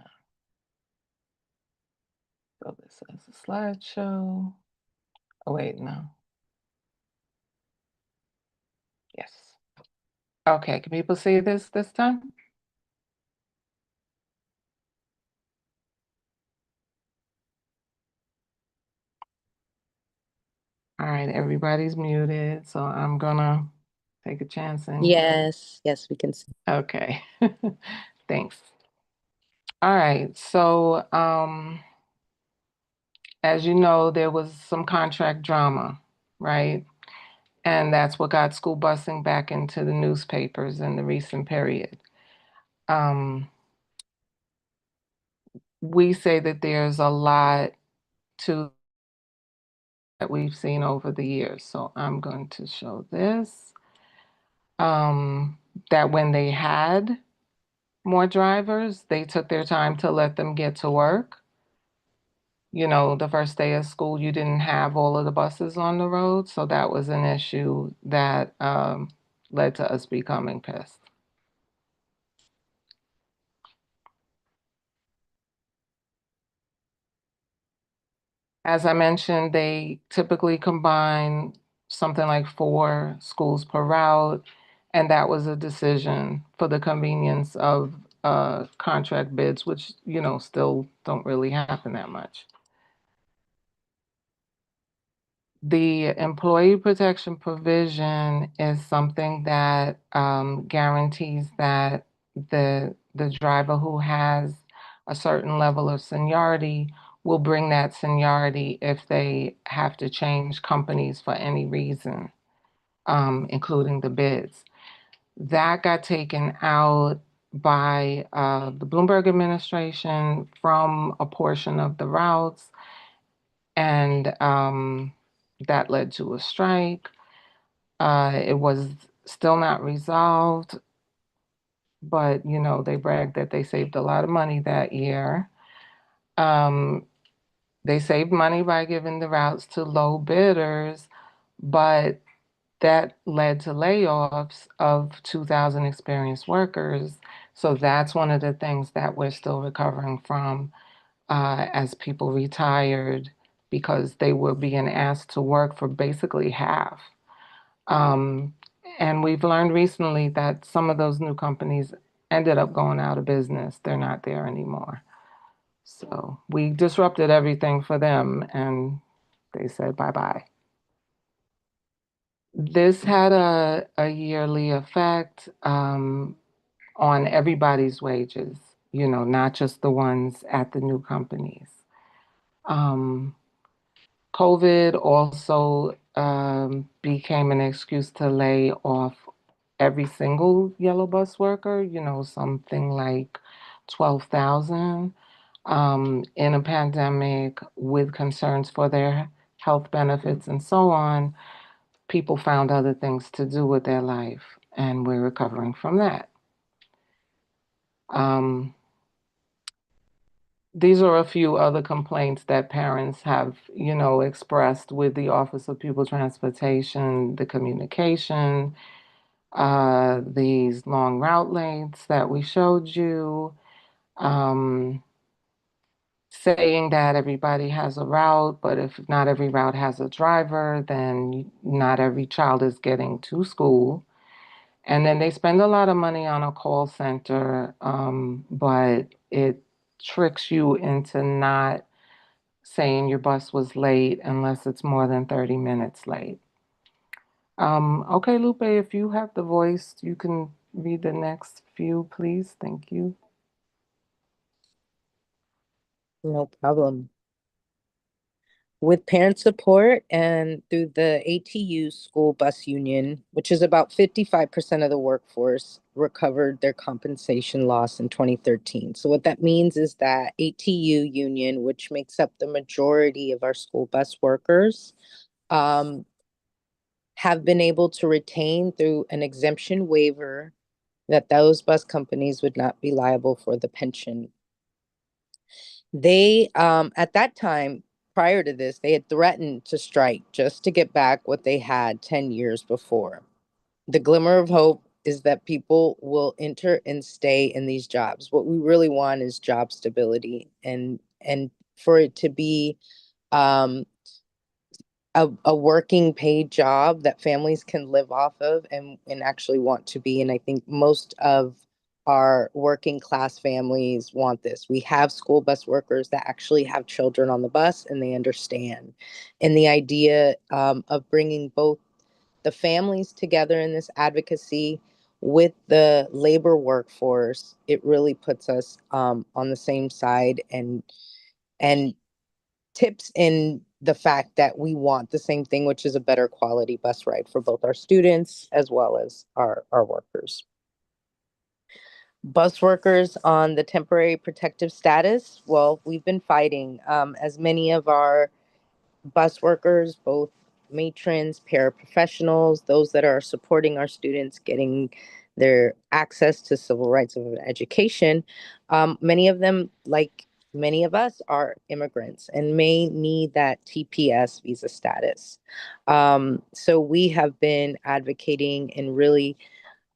so this is a slideshow. Oh, wait, no. Yes. Okay, can people see this time? All right, everybody's muted, so I'm gonna take a chance and Yes, we can see. okay. Thanks. All right, so as you know, there was some contract drama, right? And that's what got school busing back into the newspapers in the recent period. We say that there's a lot to that we've seen over the years. So I'm going to show this. That when they had more drivers, they took their time to let them get to work. The first day of school, you didn't have all of the buses on the road. So that was an issue that led to us becoming pissed. As I mentioned, they typically combine something like 4 schools per route, and that was a decision for the convenience of contract bids, which, still don't really happen that much. The employee protection provision is something that guarantees that the driver who has a certain level of seniority will bring that seniority if they have to change companies for any reason, including the bids. That got taken out by the Bloomberg administration from a portion of the routes, and that led to a strike. It was still not resolved, but they bragged that they saved a lot of money that year. They saved money by giving the routes to low bidders, but that led to layoffs of 2,000 experienced workers. So that's one of the things that we're still recovering from as people retired because they were being asked to work for basically half. And we've learned recently that some of those new companies ended up going out of business. They're not there anymore. So we disrupted everything for them and they said bye-bye. This had a yearly effect on everybody's wages, not just the ones at the new companies. COVID also became an excuse to lay off every single yellow bus worker, something like 12,000. In a pandemic with concerns for their health benefits and so on, people found other things to do with their life, and we're recovering from that. these are a few other complaints that parents have, expressed with the Office of Pupil Transportation, the communication, these long route lengths that we showed you, um, saying that everybody has a route, but if not every route has a driver, then not every child is getting to school. And then they spend a lot of money on a call center, but it tricks you into not saying your bus was late unless it's more than 30 minutes late. Okay, Lupe, if you have the voice, you can read the next few, please. Thank you. No problem. With parent support and through the ATU School Bus Union, which is about 55% of the workforce, recovered their compensation loss in 2013. So what that means is that ATU union, which makes up the majority of our school bus workers, have been able to retain through an exemption waiver that those bus companies would not be liable for the pension. They, at that time, prior to this, they had threatened to strike just to get back what they had 10 years before. The glimmer of hope is that people will enter and stay in these jobs. What we really want is job stability and for it to be um, a working paid job that families can live off of and actually want to be. And I think most of our working class families want this. We have school bus workers that actually have children on the bus and they understand. And the idea of bringing both the families together in this advocacy with the labor workforce, it really puts us on the same side and tips in the fact that we want the same thing, which is a better quality bus ride for both our students as well as our workers. Bus workers on the temporary protective status, well, we've been fighting as many of our bus workers, both matrons, paraprofessionals, those that are supporting our students getting their access to civil rights of education. Many of them, like many of us, are immigrants and may need that TPS visa status. So we have been advocating and really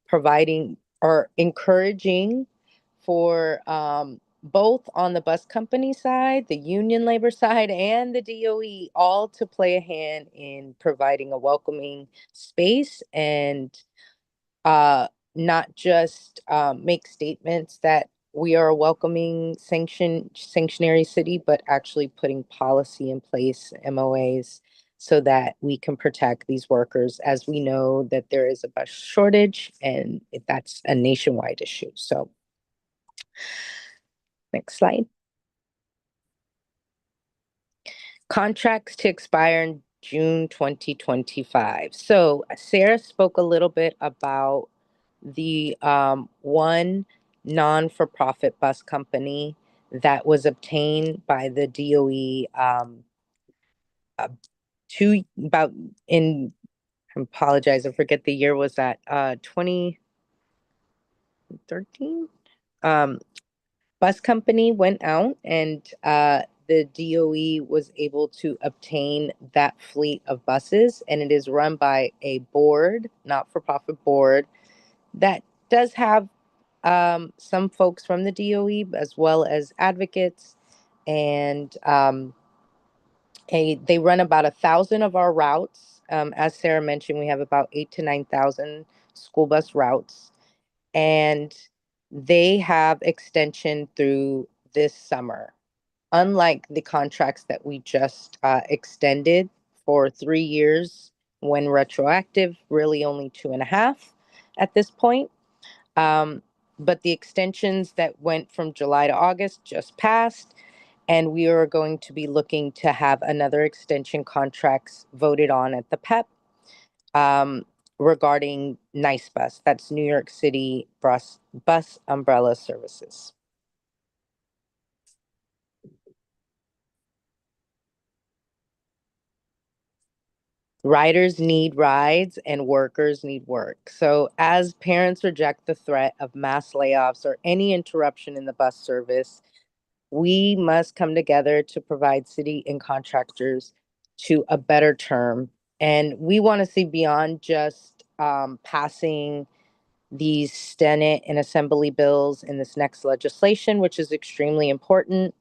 providing or encouraging for both on the bus company side, the union labor side, and the DOE, all to play a hand in providing a welcoming space and not just make statements that we are a welcoming sanctuary city, but actually putting policy in place, MOAs, so that we can protect these workers, as we know that there is a bus shortage and that's a nationwide issue. So next slide. Contracts to expire in June 2025. So Sarah spoke a little bit about the one non-for-profit bus company that was obtained by the DOE uh, I apologize, I forget the year, was that 2013? Bus company went out and the DOE was able to obtain that fleet of buses, and it is run by a board, not-for-profit board, that does have some folks from the DOE as well as advocates, and they run about 1,000 of our routes. As Sarah mentioned, we have about 8,000 to 9,000 school bus routes, and they have extension through this summer. Unlike the contracts that we just extended for 3 years, when retroactive, really only 2.5 at this point. But the extensions that went from July to August just passed, and we are going to be looking to have another extension contracts voted on at the PEP regarding NICE Bus. That's New York City Bus Umbrella Services. Riders need rides and workers need work. So as parents reject the threat of mass layoffs or any interruption in the bus service, We must come together to provide city and contractors to a better term. And we want to see beyond just passing these Senate and Assembly bills in this next legislation, which is extremely important.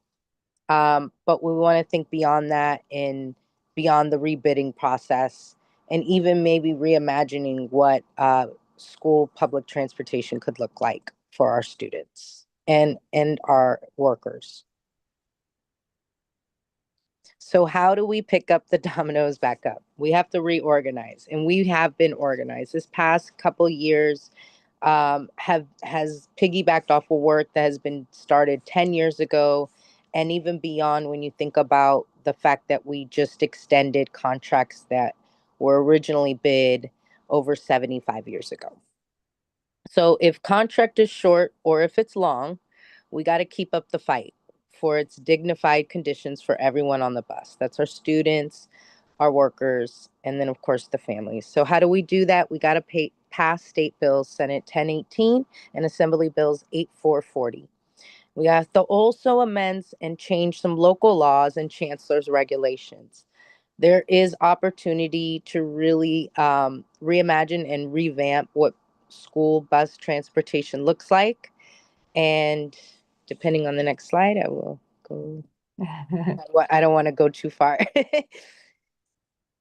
But we want to think beyond that and beyond the rebidding process, and even maybe reimagining what school public transportation could look like for our students and our workers. So how do we pick up the dominoes back up? We have to reorganize, and we have been organized. This past couple years has piggybacked off of work that has been started 10 years ago, and even beyond when you think about the fact that we just extended contracts that were originally bid over 75 years ago. So if contract is short or if it's long, we got to keep up the fight for its dignified conditions for everyone on the bus. That's our students, our workers, and then of course the families. So how do we do that? We got to pass state bills, Senate 1018 and Assembly bills 8440. We have to also amend and change some local laws and chancellor's regulations. There is opportunity to really reimagine and revamp what school bus transportation looks like. And depending on the next slide, I will go. I don't want to go too far.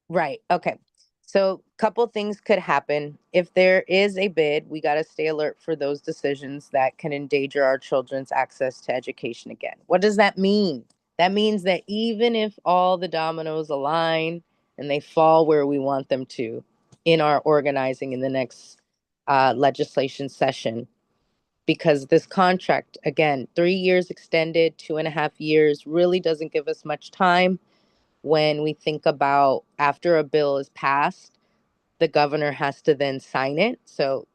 Right. Okay. So couple things could happen. If there is a bid, we got to stay alert for those decisions that can endanger our children's access to education again. What does that mean? That means that even if all the dominoes align and they fall where we want them to in our organizing in the next legislation session, because this contract, again, 3 years extended, 2.5 years, really doesn't give us much time. When we think about after a bill is passed, the governor has to then sign it. So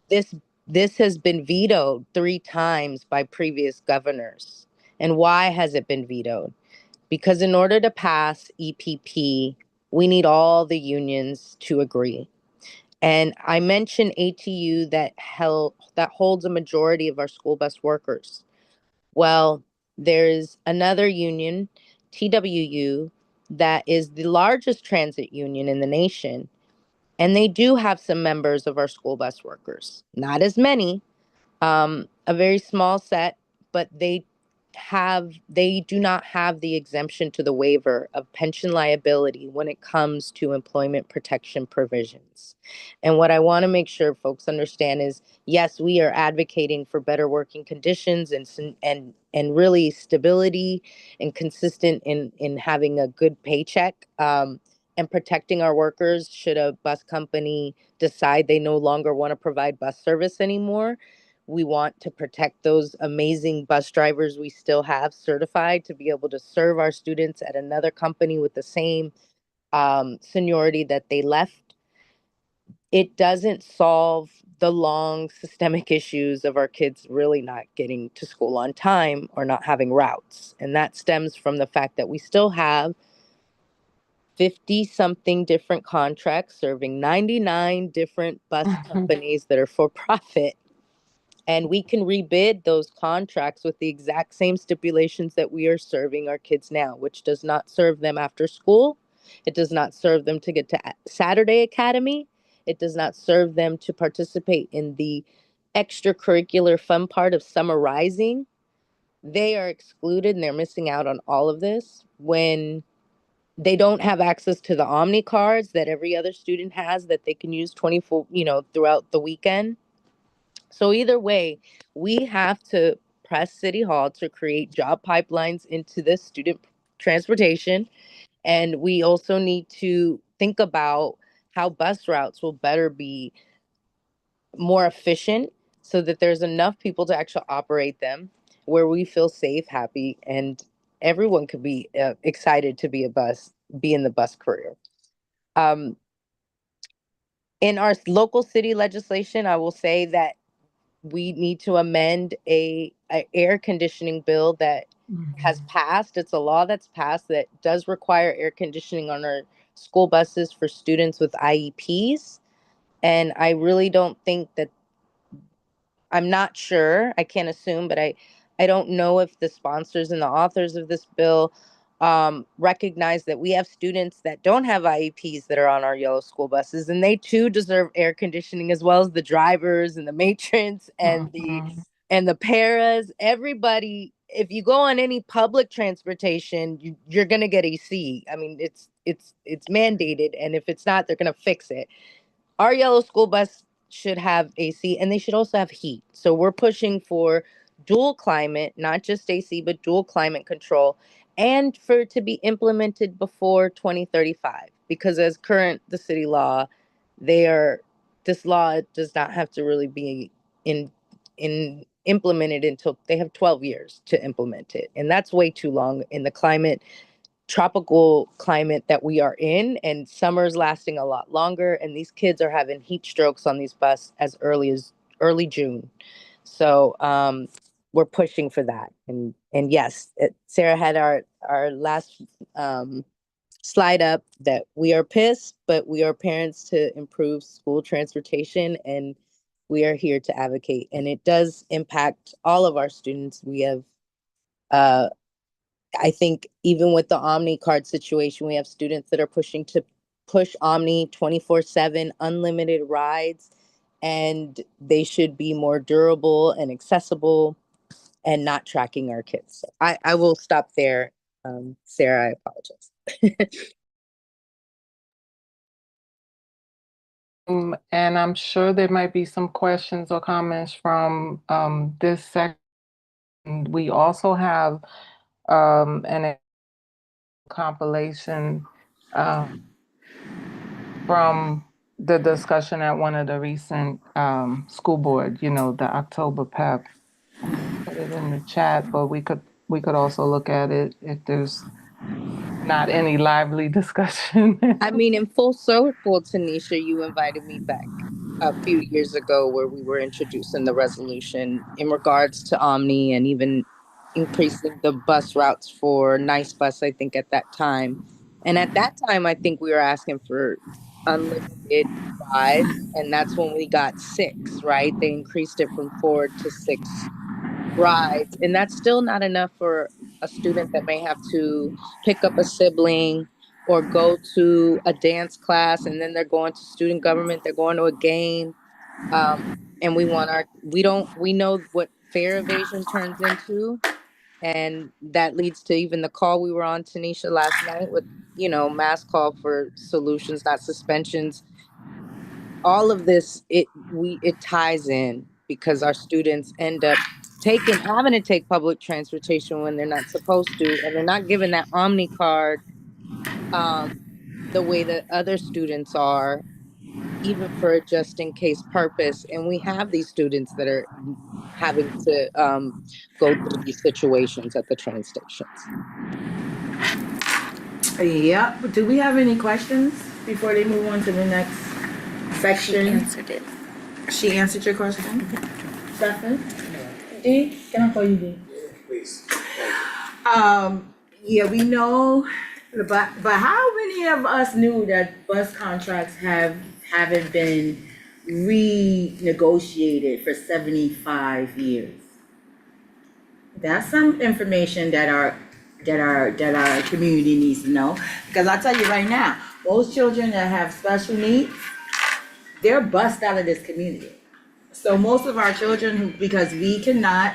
this has been vetoed 3 times by previous governors. And why has it been vetoed? Because in order to pass EPP, we need all the unions to agree. And I mentioned ATU that holds a majority of our school bus workers. Well, there's another union, TWU, that is the largest transit union in the nation. And they do have some members of our school bus workers, not as many, a very small set, but they do not have the exemption to the waiver of pension liability when it comes to employment protection provisions. And what I want to make sure folks understand is, yes, we are advocating for better working conditions and really stability and consistent in having a good paycheck, and protecting our workers should a bus company decide they no longer want to provide bus service anymore. We want to protect those amazing bus drivers we still have certified to be able to serve our students at another company with the same seniority that they left. It doesn't solve the long systemic issues of our kids really not getting to school on time or not having routes. And that stems from the fact that we still have 50 something different contracts serving 99 different bus companies that are for profit. And we can rebid those contracts with the exact same stipulations that we are serving our kids now, which does not serve them after school. It does not serve them to get to Saturday Academy. It does not serve them to participate in the extracurricular fun part of Summer Rising. They are excluded and they're missing out on all of this when they don't have access to the Omni cards that every other student has that they can use 24, throughout the weekend. So either way, we have to press City Hall to create job pipelines into this student transportation. And we also need to think about how bus routes will better be more efficient so that there's enough people to actually operate them where we feel safe, happy, and everyone could be excited to be in the bus career. In our local city legislation, I will say that we need to amend a air conditioning bill that has passed. It's a law that's passed that does require air conditioning on our school buses for students with IEPs. And I really don't think that, I'm not sure, I can't assume, but I don't know if the sponsors and the authors of this bill recognize that we have students that don't have IEPs that are on our yellow school buses, and they too deserve air conditioning, as well as the drivers and the matrons and Mhm. the paras. Everybody, if you go on any public transportation, you're gonna get AC. I mean, it's mandated, and if it's not, they're gonna fix it. Our yellow school bus should have AC, and they should also have heat. So we're pushing for dual climate, not just AC, but dual climate control, and for it to be implemented before 2035. Because as current the city law, this law does not have to really be in implemented until they have 12 years to implement it, and that's way too long in the tropical climate that we are in, and summer's lasting a lot longer, and these kids are having heat strokes on these buses as early June. So we're pushing for that. And yes, Sarah had our last slide up that we are pissed, but we are parents to improve school transportation, and we are here to advocate. And it does impact all of our students. We have I think even with the Omni card situation, we have students that are pushing to push Omni 24/7, unlimited rides, and they should be more durable and accessible and not tracking our kids. So I will stop there. Sarah, I apologize. And I'm sure there might be some questions or comments from this section. We also have an compilation from the discussion at one of the recent school board, the October PEP. Put it in the chat, but we could also look at it if there's not any lively discussion. I mean, in full circle, Tanisha, you invited me back a few years ago where we were introducing the resolution in regards to Omni and even increasing the bus routes for Nice Bus, I think, at that time. And at that time, I think we were asking for unlimited rides, and that's when we got 6, right? They increased it from 4 to 6 rides, and that's still not enough for a student that may have to pick up a sibling or go to a dance class, and then they're going to student government, they're going to a game. And we know what fare evasion turns into, and that leads to even the call we were on, Tanisha, last night with, mass call for solutions, not suspensions. All of this, it ties in because our students end up having to take public transportation when they're not supposed to, and they're not given that Omni card the way that other students are, even for a just in case purpose. And we have these students that are having to go through these situations at the train stations. Yep. Do we have any questions before they move on to the next section? She answered it. She answered your question? Stefan? D? Can I call you D? Please. Yeah, we know, but how many of us knew that bus contracts haven't been renegotiated for 75 years? That's some information that our community needs to know. Because I'll tell you right now, most children that have special needs, they're bused out of this community. So most of our children, because we do not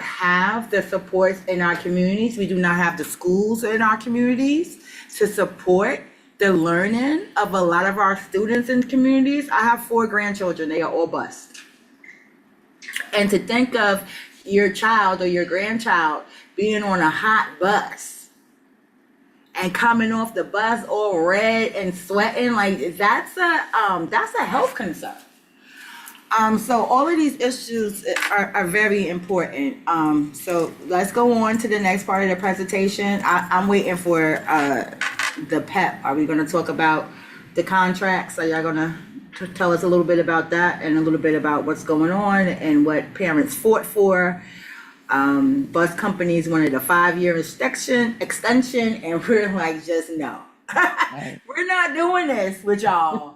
have the supports in our communities, we do not have the schools in our communities to support the learning of a lot of our students in communities. I have 4 grandchildren, they are all bused. And to think of your child or your grandchild being on a hot bus and coming off the bus all red and sweating, like that's a health concern. So all of these issues are very important. So let's go on to the next part of the presentation. I'm waiting for the PEP. Are we going to talk about the contracts? Are y'all going to tell us a little bit about that and a little bit about what's going on and what parents fought for? Bus companies wanted a 5-year extension, and we're like, just no. Right. We're not doing this with y'all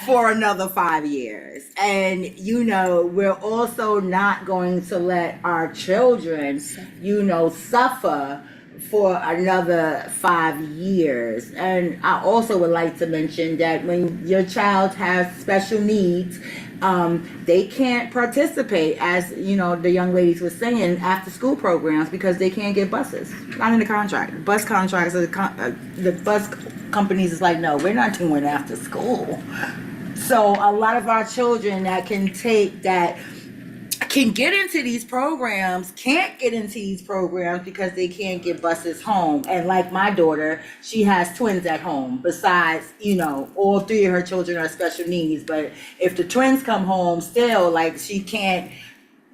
for another 5 years. And, you know, we're also not going to let our children, you know, suffer for another 5 years. And I also would like to mention that when your child has special needs, they can't participate, as you know, the young ladies were saying, after school programs because they can't get buses. Not in the contract. Bus contracts, the bus companies is like, no, we're not doing after school. So a lot of our children that can get into these programs can't get into these programs because they can't get buses home. And like my daughter, she has twins at home. Besides, you know, all 3 of her children are special needs. But if the twins come home still, like, she can't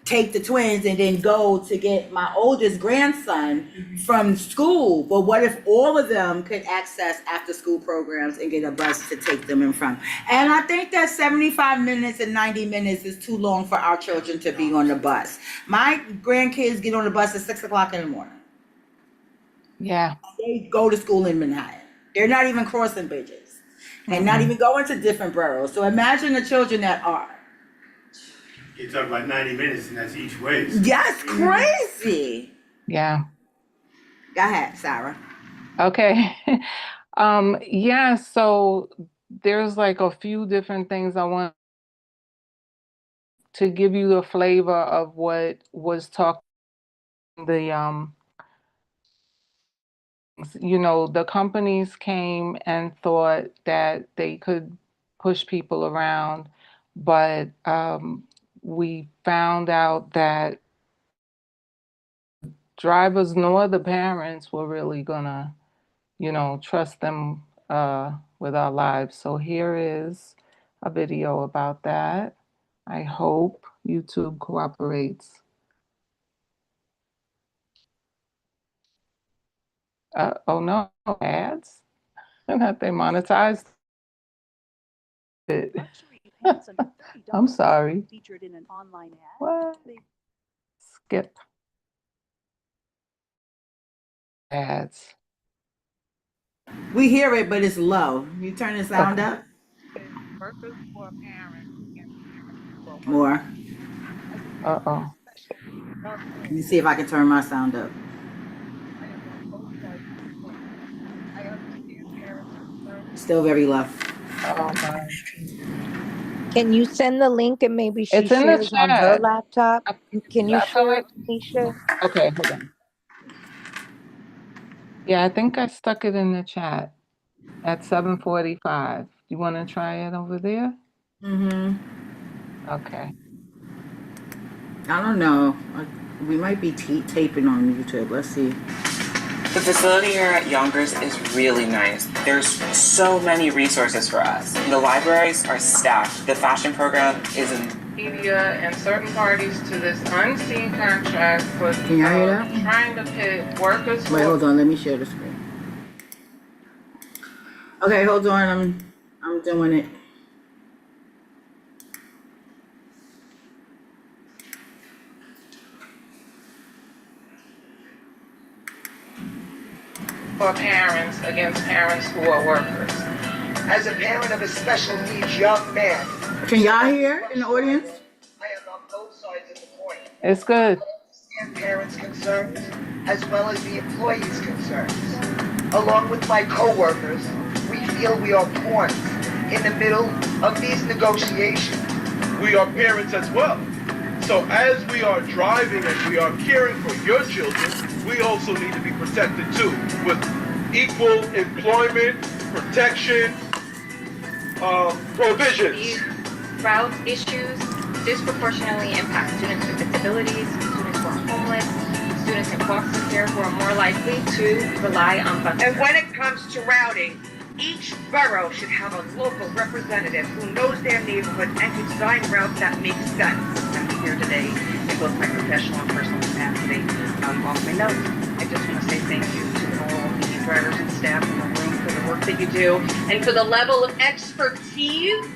take the twins and then go to get my oldest grandson from school. But what if all of them could access after school programs and get a bus to take them in from? And I think that 75 minutes and 90 minutes is too long for our children to be on the bus. My grandkids get on the bus at 6 o'clock in the morning. Yeah. They go to school in Manhattan. They're not even crossing bridges and not even going to different boroughs. So imagine the children that are. You talk about 90 minutes and that's each way. So That's crazy. Yeah. Go ahead, Sarah. Okay. Yeah, so there's like a few different things I want to give you the flavor of what was talked the you know, the companies came and thought that they could push people around, but we found out that drivers nor the parents were really gonna, you know, trust them with our lives. So here is a video about that. I hope YouTube cooperates. Oh no, ads? Not they monetized it. I'm sorry. Featured in an online ad. What? Skip ads. We hear it, but it's low. You turn the sound up Workers for parents. more. Uh-oh. Let me see if I can turn my sound up. Still very low. Oh my. Can you send the link and maybe she It's in the shares on her chat. laptop? Can you I feel share like- it, Tanisha? Okay, hold on. Yeah, I think I stuck it in the chat at 7:45. You want to try it over there? Okay. I don't know. We might be taping on YouTube. Let's see. The facility here at Yonkers is really nice. There's so many resources for us. The libraries are stacked. The fashion program is in Media and certain parties to this unseen contract for Can y'all hear that? trying to pit workers Wait, for hold on. Let me share the screen. Okay, hold on. I'm doing it. parents against parents who are workers. As a parent of a special needs young man, Can y'all hear in the audience? I am on both sides of the coin. It's good. I understand parents' concerns as well as the employees' concerns. Along with my co-workers, we feel we are pawns in the middle of these negotiations. We are parents as well. So as we are driving and we are caring for your children, we also need to be protected too, with equal employment, protection, provisions. These route issues disproportionately impact students with disabilities, students who are homeless, students in foster care who are more likely to rely on buses. And when it comes to routing, each borough should have a local representative who knows their neighborhood and can design routes that make sense. I'm here today in both my professional and personal capacity. Off my notes, I just want to say thank you to all the drivers and staff in the room for the work that you do and for the level of expertise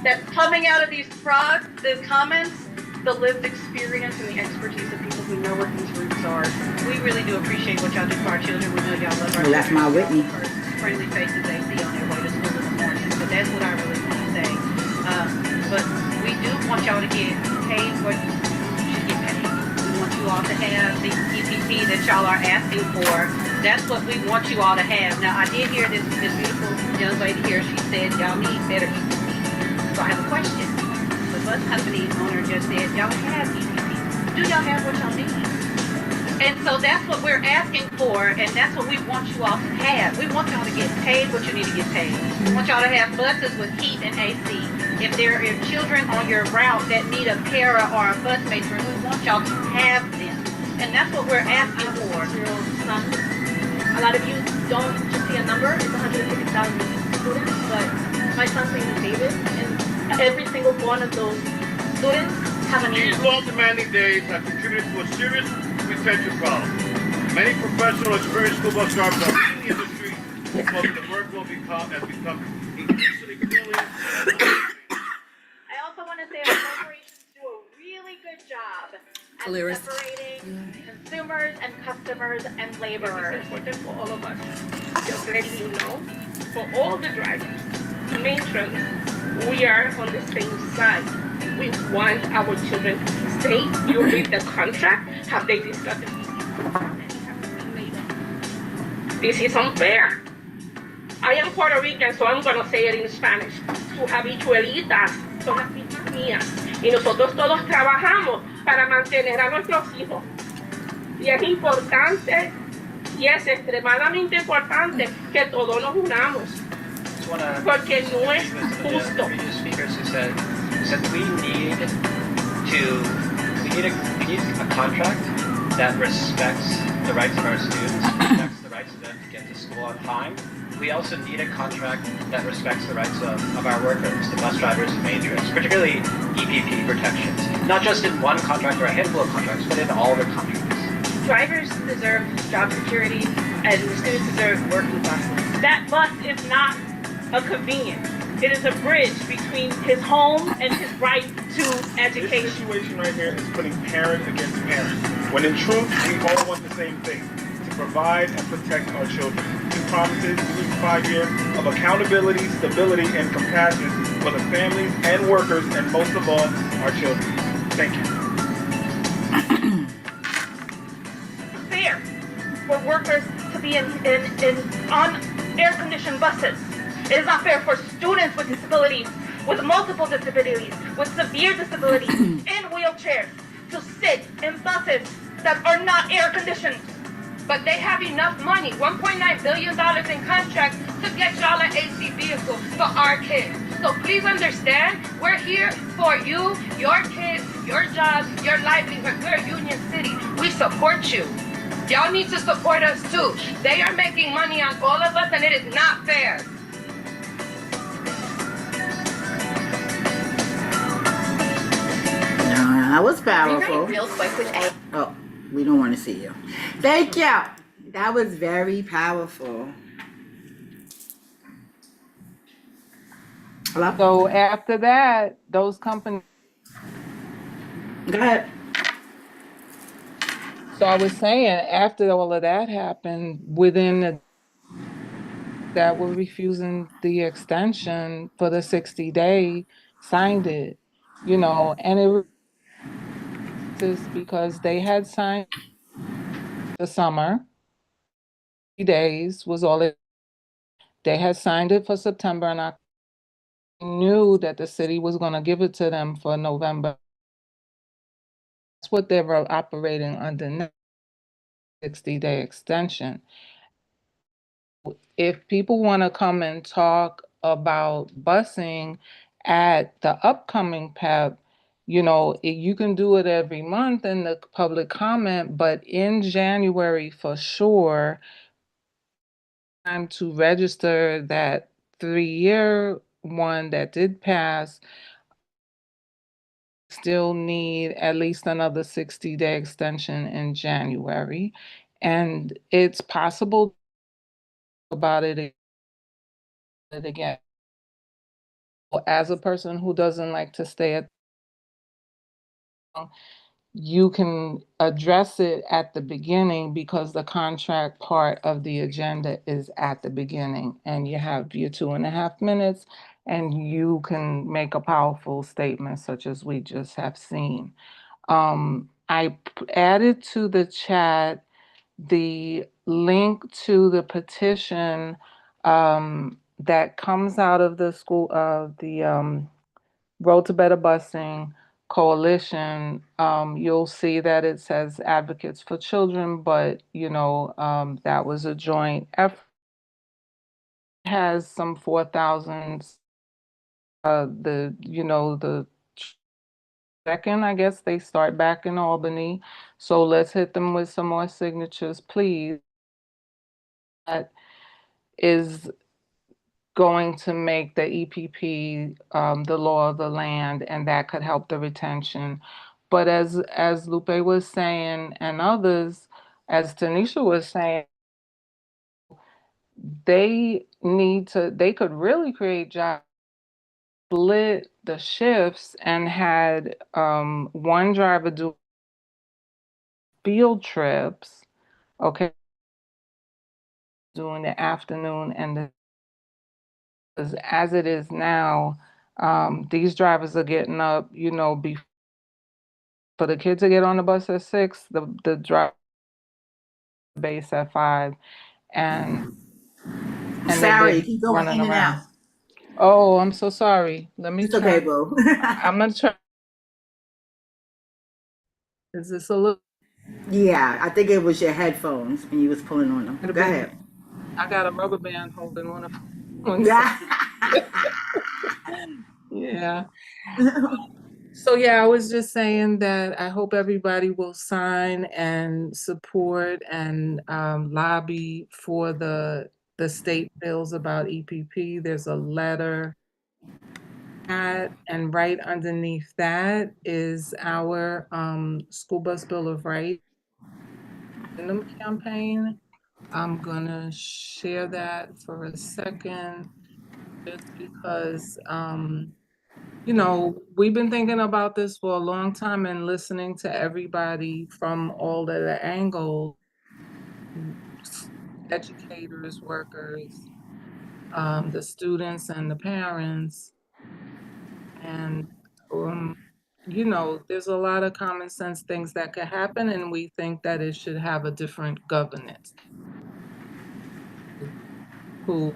that's coming out of these the comments, the lived experience and the expertise of people who know what these routes are. We really do appreciate what y'all do for our children. We know y'all love our Well, that's my children. Whitney. friendly faces they see on their way to school in the morning. So that's what I really want to say. But we do want y'all to get paid what you should get paid. We want you all to have the EPP that y'all are asking for. That's what we want you all to have. Now, I did hear this beautiful young lady here. She said y'all need better EPP. So I have a question. The bus company owner just said y'all have EPP. Do y'all have what y'all need? And so that's what we're asking for, and that's what we want you all to have. We want y'all to get paid what you need to get paid. We want y'all to have buses with heat and AC. If there are children on your route that need a para or a bus matron, we want y'all to have them. And that's what we're asking for. A lot of you don't just see a number, it's 150,000 students, but my son's name is David, and every single one of those students have a need. These long demanding days have contributed to a serious retention problem. Many professional experienced school bus drivers are leaving the industry because the workload has become increasingly clearly. I also want to say our corporations do a really good job at separating consumers and customers and laborers. It's important for all of us. Just letting you know, for all the drivers, matrons, we are on the same side. We want our children to be safe. You read the contract. Have they discussed it? This is unfair. I am Puerto Rican, so I'm going to say it in Spanish. Sus habichuelitas son las hijas mías. Y nosotros todos trabajamos para mantener a nuestros hijos. Y es importante, y es extremadamente importante que todos nos unamos. Porque no es justo. We need a contract that respects the rights of our students, respects the rights of them to get to school on time. We also need a contract that respects the rights of our workers, the bus drivers and matrons, particularly EPP protections. Not just in one contract or a handful of contracts, but in all the contracts. Drivers deserve job security, and the students deserve working buses. That bus is not a convenience. It is a bridge between his home and his right to education. This situation right here is putting parent against parent, when in truth, we all want the same thing, to provide and protect our children. Two promises, we need 5 years of accountability, stability, and compassion for the families and workers, and most of all, our children. Thank you. Fair for workers to be on air-conditioned buses. It is not fair for students with disabilities, with multiple disabilities, with severe disabilities, in wheelchairs, to sit in buses that are not air-conditioned. But they have enough money, $1.9 billion in contracts, to get y'all an AC vehicle for our kids. So please understand, we're here for you, your kids, your jobs, your livelihood. We're Union City. We support you. Y'all need to support us too. They are making money on all of us, and it is not fair. That was powerful. Real quick with A. Oh, we don't want to see you. Thank you. That was very powerful. Hello? So after that, those companies. Go ahead. So I was saying, after all of that happened, that were refusing the extension for the 60-day, signed it, and it was because they had signed the summer, 3 days was all it. They had signed it for September, and I knew that the city was going to give it to them for November. That's what they were operating under, 60-day extension. If people want to come and talk about busing at the upcoming PEP, you can do it every month in the public comment, but in January for sure, time to register that 3-year one that did pass, still need at least another 60-day extension in January. And it's possible about it again. As a person who doesn't like to stay at, you can address it at the beginning because the contract part of the agenda is at the beginning, and you have your 2.5 minutes, and you can make a powerful statement such as we just have seen. I added to the chat the link to the petition that comes out of the school of the Road to Better Busing Coalition. You'll see that it says Advocates for Children, but that was a joint effort. It has some 4,000. The second, I guess they start back in Albany. So let's hit them with some more signatures, please. That is going to make the EPP the law of the land, and that could help the retention. But as Lupe was saying, and others, as Tanisha was saying, they could really create jobs, split the shifts, and had one driver do field trips, okay, during the afternoon, and as it is now, these drivers are getting up, for the kids to get on the bus at 6, the drive base at 5, and then Sorry, they're you keep going running in and around. out. Oh, I'm so sorry. Let me It's okay, try. boo. I'm gonna try. Is this a little? Yeah, I think it was your headphones when you was pulling on them. Go ahead. I got a rubber band holding one of Yeah. Yeah. So yeah, I was just saying that I hope everybody will sign and support and lobby for the state bills about EPP. There's a letter and right underneath that is our School Bus Bill of Rights campaign. I'm gonna share that for a second, just because we've been thinking about this for a long time and listening to everybody from all of the angles, educators, workers, the students and the parents. And, there's a lot of common sense things that could happen, and we think that it should have a different governance who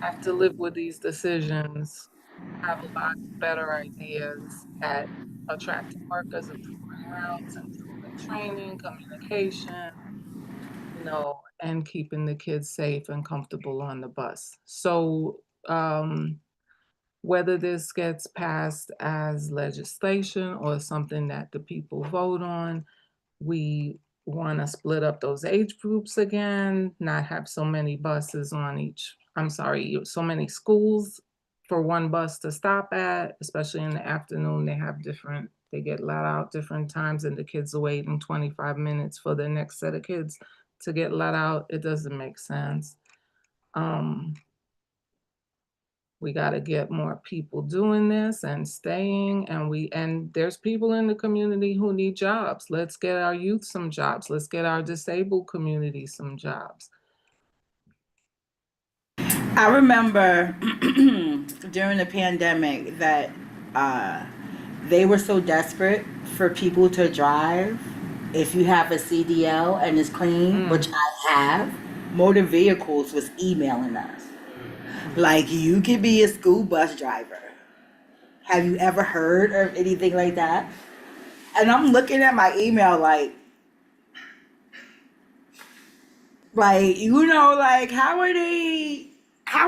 have to live with these decisions, have a lot better ideas at attracting workers, improving routes, improving training, communication, and keeping the kids safe and comfortable on the bus. So whether this gets passed as legislation or something that the people vote on, we want to split up those age groups again, not have so many buses so many schools for one bus to stop at, especially in the afternoon. They get let out different times, and the kids are waiting 25 minutes for the next set of kids to get let out. It doesn't make sense. We got to get more people doing this and staying, and there's people in the community who need jobs. Let's get our youth some jobs. Let's get our disabled community some jobs. I remember during the pandemic that they were so desperate for people to drive. If you have a CDL and it's clean, which I have, motor vehicles was emailing us. Like, you could be a school bus driver. Have you ever heard of anything like that? And I'm looking at my email like how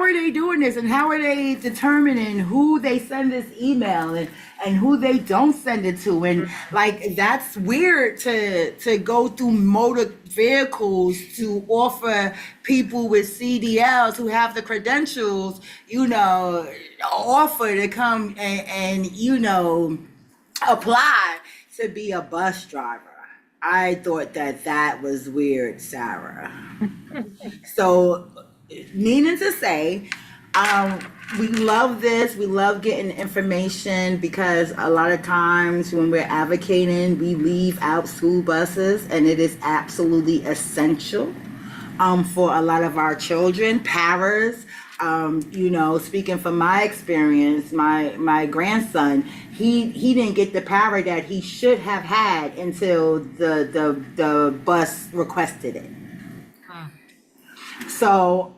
are they doing this, and how are they determining who they send this email and who they don't send it to? And that's weird to go through motor vehicles to offer people with CDLs who have the credentials, offer to come and apply to be a bus driver. I thought that was weird, Sarah. So, meaning to say, We love this. We love getting information because a lot of times when we're advocating, we leave out school buses, and it is absolutely essential for a lot of our children, paras. Speaking from my experience, my grandson, he didn't get the para that he should have had until the bus requested it. So,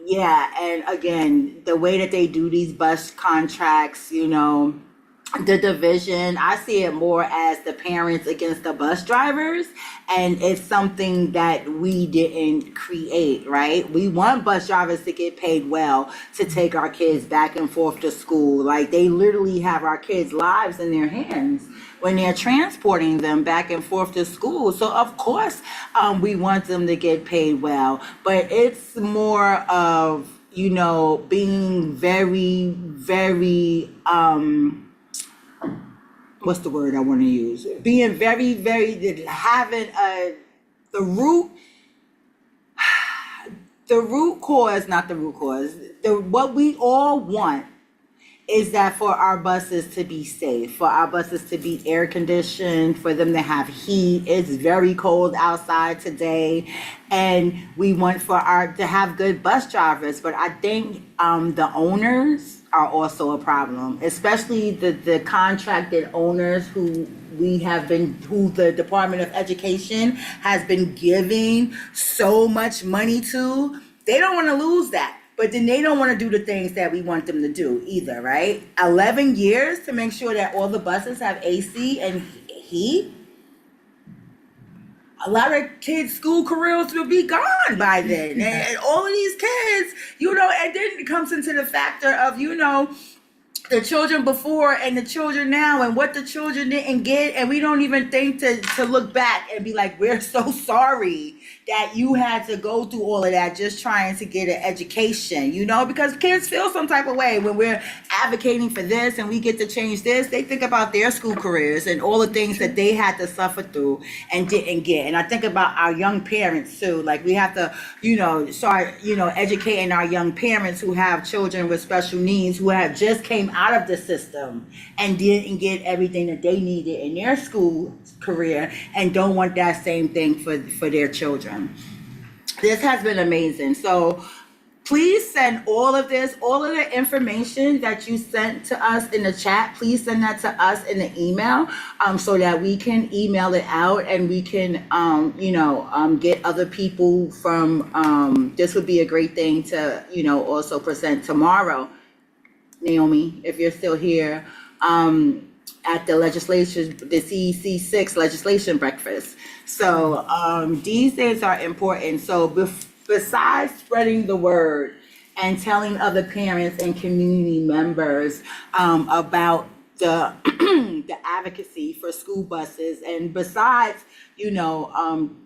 yeah, and again, the way that they do these bus contracts, the division, I see it more as the parents against the bus drivers, and it's something that we didn't create, right? We want bus drivers to get paid well to take our kids back and forth to school. Like, they literally have our kids' lives in their hands when they're transporting them back and forth to school. So of course, we want them to get paid well, but it's more of, being very, very, what's the word I want to use? Being very, very, having the root cause, not the root cause, what we all want is that for our buses to be safe, for our buses to be air conditioned, for them to have heat. It's very cold outside today, and we want to have good bus drivers. But I think the owners are also a problem, especially the contracted owners who the Department of Education has been giving so much money to. They don't want to lose that. But then they don't want to do the things that we want them to do either, right? 11 years to make sure that all the buses have AC and heat. A lot of kids' school careers will be gone by then. And all of these kids, and then it comes into the factor of, the children before and the children now and what the children didn't get. And we don't even think to look back and be like, we're so sorry that you had to go through all of that just trying to get an education, because kids feel some type of way when we're advocating for this and we get to change this. They think about their school careers and all the things that they had to suffer through and didn't get. And I think about our young parents too. Like, we have to, start, educating our young parents who have children with special needs, who have just came out of the system and didn't get everything that they needed in their school career and don't want that same thing for their children. This has been amazing. So please send all of the information that you sent to us in the chat, please send that to us in the email, so that we can email it out and we can, get other people from, this would be a great thing to, also present tomorrow, Naomi, if you're still here, at the CEC 6 legislation breakfast. So these things are important. So besides spreading the word and telling other parents and community members about the the advocacy for school buses, and besides,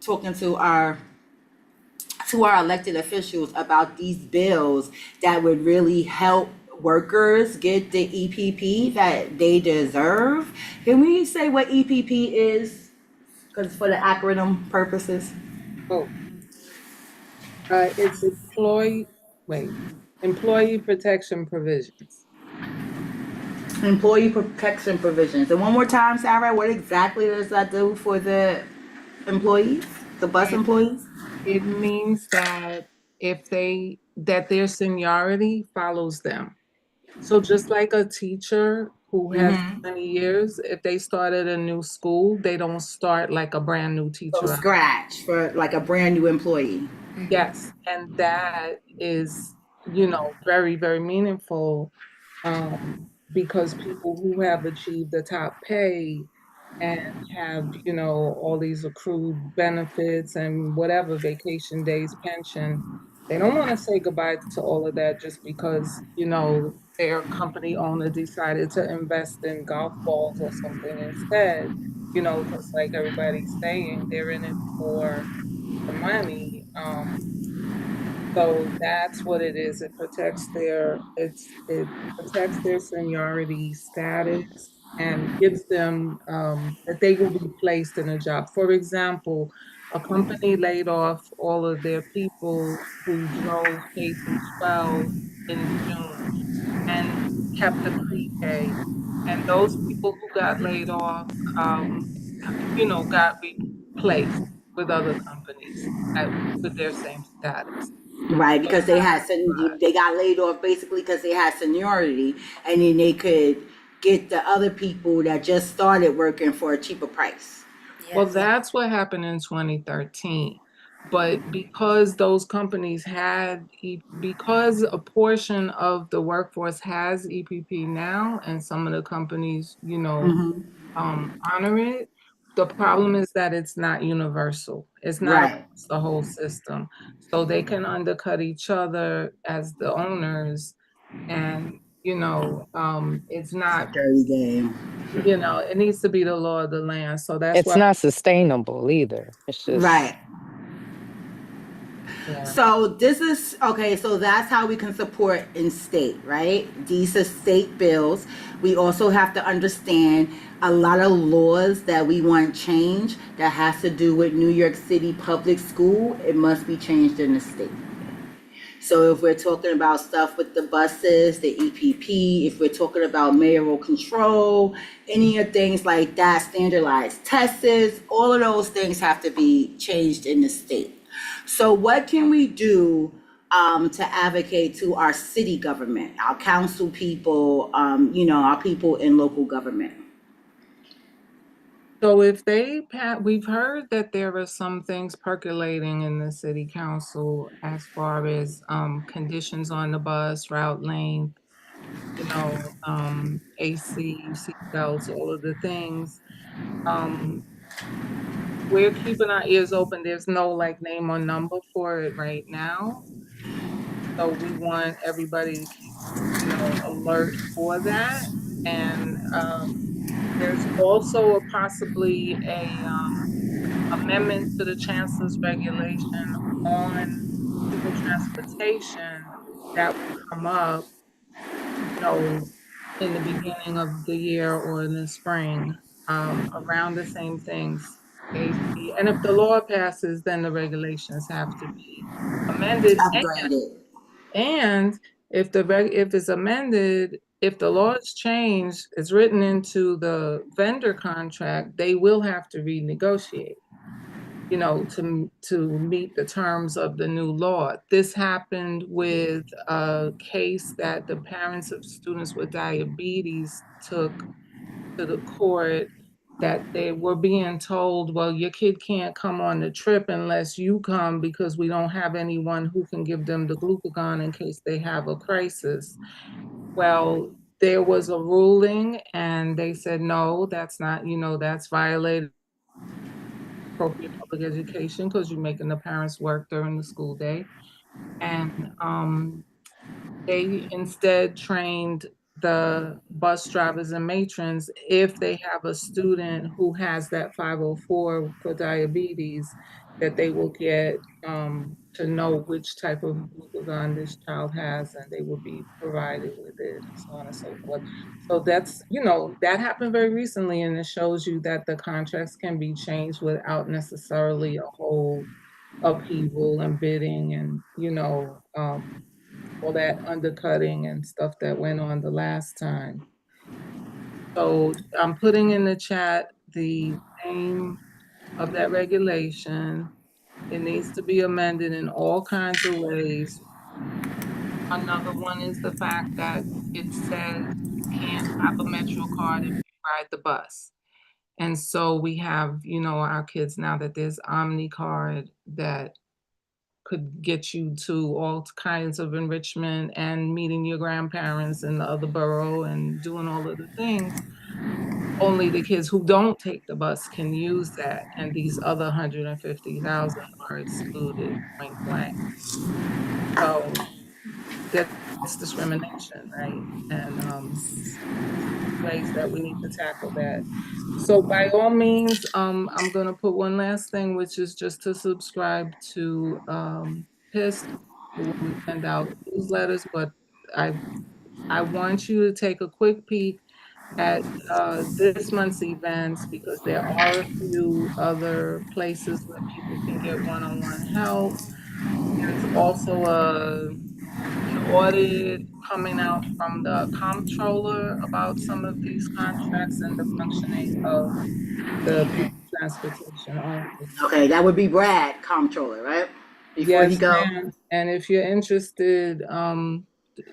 talking to our elected officials about these bills that would really help workers get the EPP that they deserve. Can we say what EPP is? Because for the acronym purposes. Oh, it's employee protection provisions. Employee protection provisions. And one more time, Sarah, what exactly does that do for the employees, the bus employees? It means that that their seniority follows them. So just like a teacher who has 20 years, if they started a new school, they don't start like a brand new teacher. From scratch for like a brand new employee. Yes, and that is, very, very meaningful, because people who have achieved the top pay and have, all these accrued benefits and whatever, vacation days, pension, they don't want to say goodbye to all of that just because, their company owner decided to invest in golf balls or something instead, just like everybody's saying, they're in it for the money. So that's what it is. It protects their seniority status and gives them that they will be placed in a job. For example, a company laid off all of their people who drove K through 12 in June and kept the pre-K. And those people who got laid off, got replaced with other companies with their same status. Right, because they got laid off basically because they had seniority, and then they could get the other people that just started working for a cheaper price. Well, that's what happened in 2013. But because those companies because a portion of the workforce has EPP now, and some of the companies, honor it, the problem is that it's not universal. It's not across the whole system. So they can undercut each other as the owners, and it's not dirty game. It needs to be the law of the land. So that's It's why not sustainable either. It's just right. Yeah. So this is okay. So that's how we can support in state, right? These are state bills. We also have to understand a lot of laws that we want changed that has to do with New York City public school. It must be changed in the state. So if we're talking about stuff with the buses, the EPP, if we're talking about mayoral control, any of things like that, standardized tests, all of those things have to be changed in the state. So what can we do to advocate to our city government, our council people, our people in local government? So we've heard that there are some things percolating in the city council as far as conditions on the bus, route length, AC, seatbelts, all of the things. We're keeping our ears open. There's no name or number for it right now. So we want everybody to keep, alert for that. And there's also possibly a amendment to the chancellor's regulation on civil transportation that will come up, in the beginning of the year or in the spring, around the same things. AC. And if the law passes, then the regulations have to be amended. And if it's amended, if the law is changed, it's written into the vendor contract, they will have to renegotiate, to meet the terms of the new law. This happened with a case that the parents of students with diabetes took to the court, that they were being told, well, your kid can't come on the trip unless you come because we don't have anyone who can give them the glucagon in case they have a crisis. Well, there was a ruling and they said, no, that's not, that's violated appropriate public education because you're making the parents work during the school day. And they instead trained the bus drivers and matrons, if they have a student who has that 504 for diabetes, that they will get to know which type of glucagon this child has, and they will be provided with it, and so on and so forth. So that's, that happened very recently, and it shows you that the contracts can be changed without necessarily a whole upheaval and bidding and, all that undercutting and stuff that went on the last time. So I'm putting in the chat the name of that regulation. It needs to be amended in all kinds of ways. Another one is the fact that it says you can't have a Metro card if you ride the bus. And so we have, our kids now that there's Omni card that could get you to all kinds of enrichment and meeting your grandparents in the other borough and doing all of the things. Only the kids who don't take the bus can use that, and these other 150,000 are excluded point blank. So that's discrimination, right? And ways that we need to tackle that. So by all means, I'm gonna put one last thing, which is just to subscribe to PIST when we send out newsletters, but I want you to take a quick peek at this month's events, because there are a few other places where people can get one-on-one help. There's also an audit coming out from the comptroller about some of these contracts and the functioning of the People Transportation Office. Okay, that would be Brad, comptroller, right? Before he Yes, go. ma'am. And if you're interested,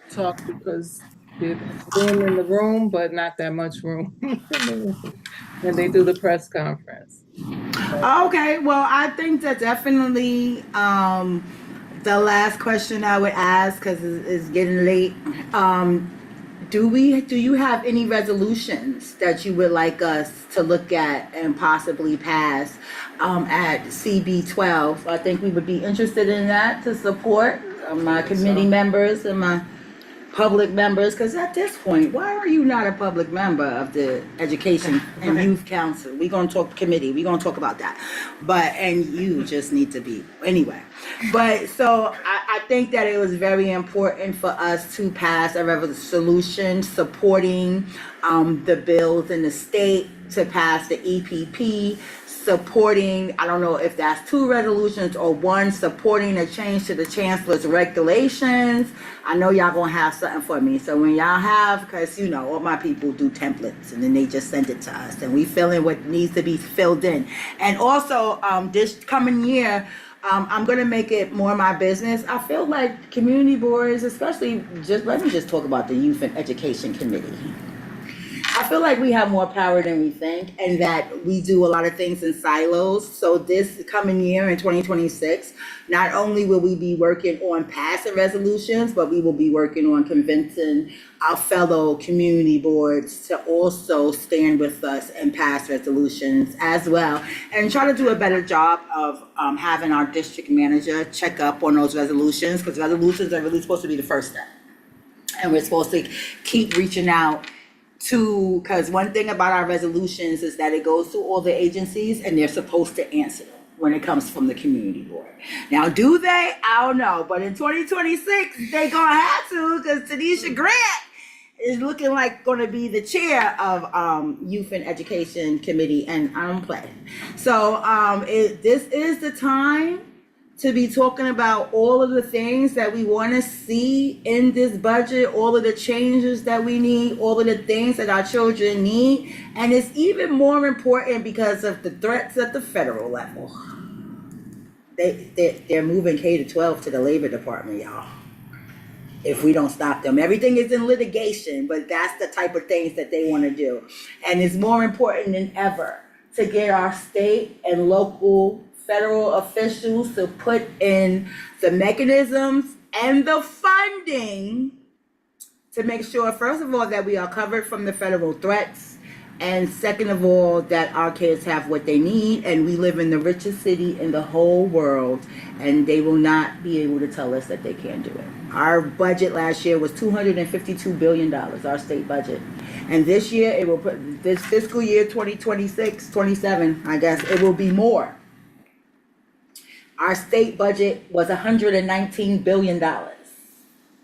talk, because there's room in the room, but not that much room in the room when they do the press conference. Okay, well, I think that definitely the last question I would ask, because it's getting late. Do you have any resolutions that you would like us to look at and possibly pass at CB12? I think we would be interested in that to support my committee members and my public members, because at this point, why are you not a public member of the Education and Youth Council? We're going to talk committee. We're going to talk about that. And you just need to be. Anyway. But so I think that it was very important for us to pass a resolution supporting the bills in the state to pass the EPP, supporting, I don't know if that's 2 resolutions or 1, supporting a change to the chancellor's regulations. I know y'all gonna have something for me. So when y'all have, because you know, all my people do templates and then they just send it to us and we fill in what needs to be filled in. And also this coming year, I'm gonna make it more my business. I feel like community boards, especially, let me just talk about the Youth and Education Committee. I feel like we have more power than we think, and that we do a lot of things in silos. So this coming year in 2026, not only will we be working on passing resolutions, but we will be working on convincing our fellow community boards to also stand with us and pass resolutions as well, and try to do a better job of having our district manager check up on those resolutions, because resolutions are really supposed to be the first step. And we're supposed to keep reaching out to, because one thing about our resolutions is that it goes to all the agencies and they're supposed to answer them when it comes from the community board. Now, do they? I don't know. But in 2026, they gonna have to, because Tanisha Grant is looking like gonna be the chair of Youth and Education Committee, and I don't play. So this is the time to be talking about all of the things that we want to see in this budget, all of the changes that we need, all of the things that our children need. And it's even more important because of the threats at the federal level. They're moving K-12 to the Labor Department, y'all. If we don't stop them. Everything is in litigation, but that's the type of things that they want to do. And it's more important than ever to get our state and local federal officials to put in the mechanisms and the funding to make sure, first of all, that we are covered from the federal threats, and second of all, that our kids have what they need. And we live in the richest city in the whole world, and they will not be able to tell us that they can't do it. Our budget last year was $252 billion, our state budget. And this year, it will put, this fiscal year 2026, 27, I guess, it will be more. Our state budget was $119 billion.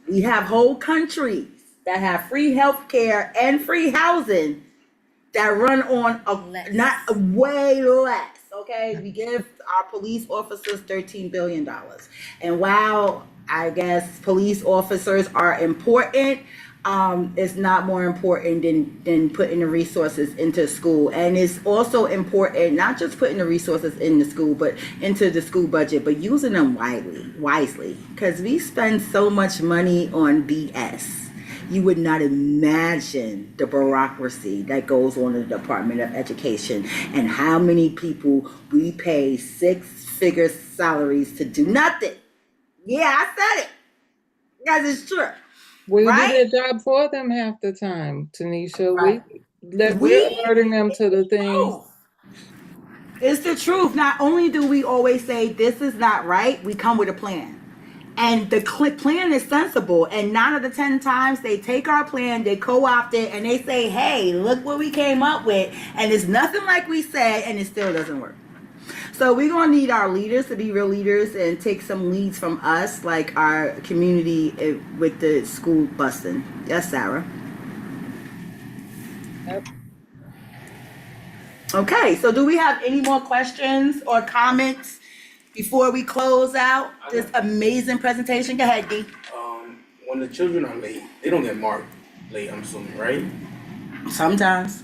We have whole countries that have free health care and free housing that run on not way less, okay? We give our police officers $13 billion. And while I guess police officers are important, it's not more important than putting the resources into school. And it's also important, not just putting the resources in the school, but into the school budget, but using them wisely. Because we spend so much money on BS. You would not imagine the bureaucracy that goes on in the Department of Education and how many people we pay 6-figure salaries to do nothing. Yeah, I said it. Because it's true. We right? do their job for them half the time, Tanisha. Right. We're alerting them to the things. It's the truth. Not only do we always say this is not right, we come with a plan. And the plan is sensible. And 9 out of 10 times they take our plan, they co-opt it, and they say, hey, look what we came up with. And it's nothing like we said, and it still doesn't work. So we're going to need our leaders to be real leaders and take some leads from us, like our community with the school busing. Yes, Sarah? Yep. Okay, so do we have any more questions or comments before we close out this amazing presentation? Go ahead, Dee. when the children are late, they don't get marked late, I'm assuming, right? Sometimes.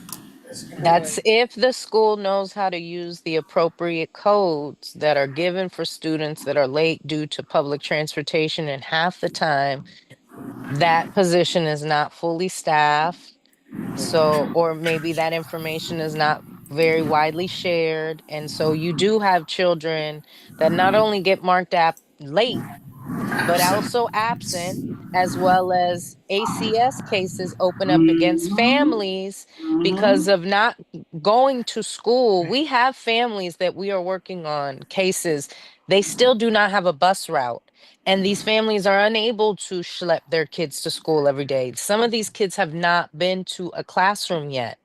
That's if the school knows how to use the appropriate codes that are given for students that are late due to public transportation, and half the time that position is not fully staffed. So, or maybe that information is not very widely shared. And so you do have children that not only get marked up late, but also absent, as well as ACS cases open up against families because of not going to school. We have families that we are working on cases. They still do not have a bus route. And these families are unable to schlep their kids to school every day. Some of these kids have not been to a classroom yet.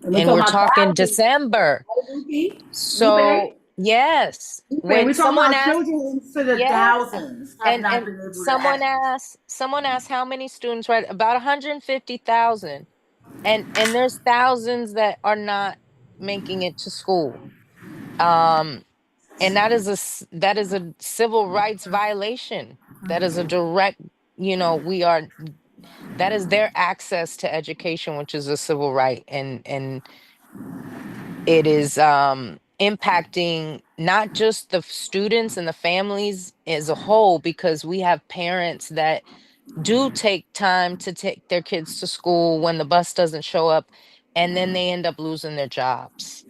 And we're talking December. So, yes. We're When talking someone about asks, children to the yeah, thousands have not and been able to someone access. asked how many students, right? About 150,000. And there's thousands that are not making it to school. And that is that is a civil rights violation. That is a direct, that is their access to education, which is a civil right. And it is impacting not just the students and the families as a whole, because we have parents that do take time to take their kids to school when the bus doesn't show up, and then they end up losing their jobs.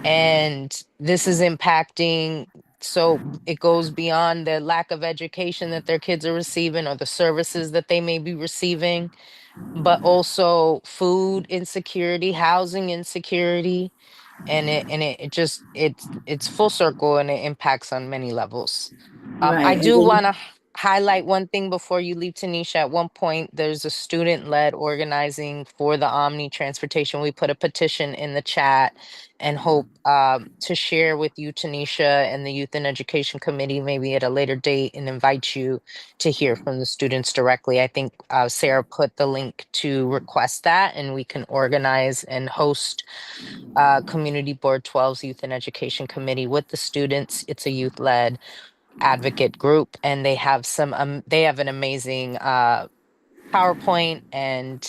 And this is impacting, so it goes beyond the lack of education that their kids are receiving or the services that they may be receiving, but also food insecurity, housing insecurity, and it just it's full circle, and it impacts on many levels. I Right. And do then want to highlight one thing before you leave, Tanisha. At one point, there's a student-led organizing for the Omni transportation. We put a petition in the chat and hope to share with you, Tanisha, and the Youth and Education Committee, maybe at a later date, and invite you to hear from the students directly. I think Sarah put the link to request that, and we can organize and host Community Board 12's Youth and Education Committee with the students. It's a youth-led advocate group, and they have they have an amazing PowerPoint and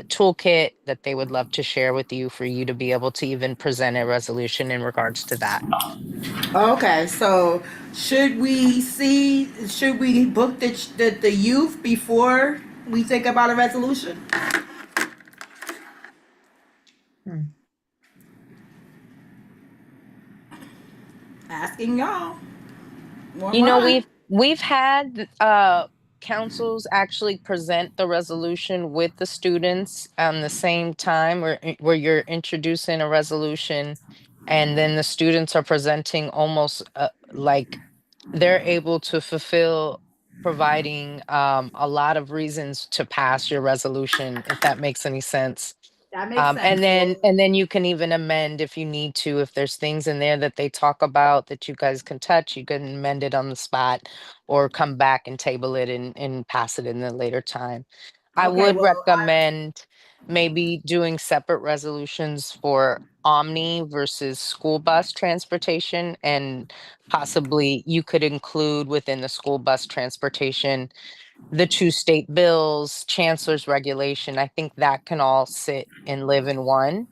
toolkit that they would love to share with you for you to be able to even present a resolution in regards to that. okay, so should we book the youth before we think about a resolution? Asking y'all. More You know, mind. we've had councils actually present the resolution with the students on the same time, where you're introducing a resolution, and then the students are presenting almost like they're able to fulfill providing a lot of reasons to pass your resolution, if that makes any sense. That makes sense. And then you can even amend if you need to. If there's things in there that they talk about that you guys can touch, you can amend it on the spot, or come back and table it and pass it in a later time. I Okay, would well, recommend maybe doing separate resolutions for Omni versus school bus transportation, and possibly you could include within the school bus transportation the two state bills, chancellor's regulation. I think that can all sit and live in one.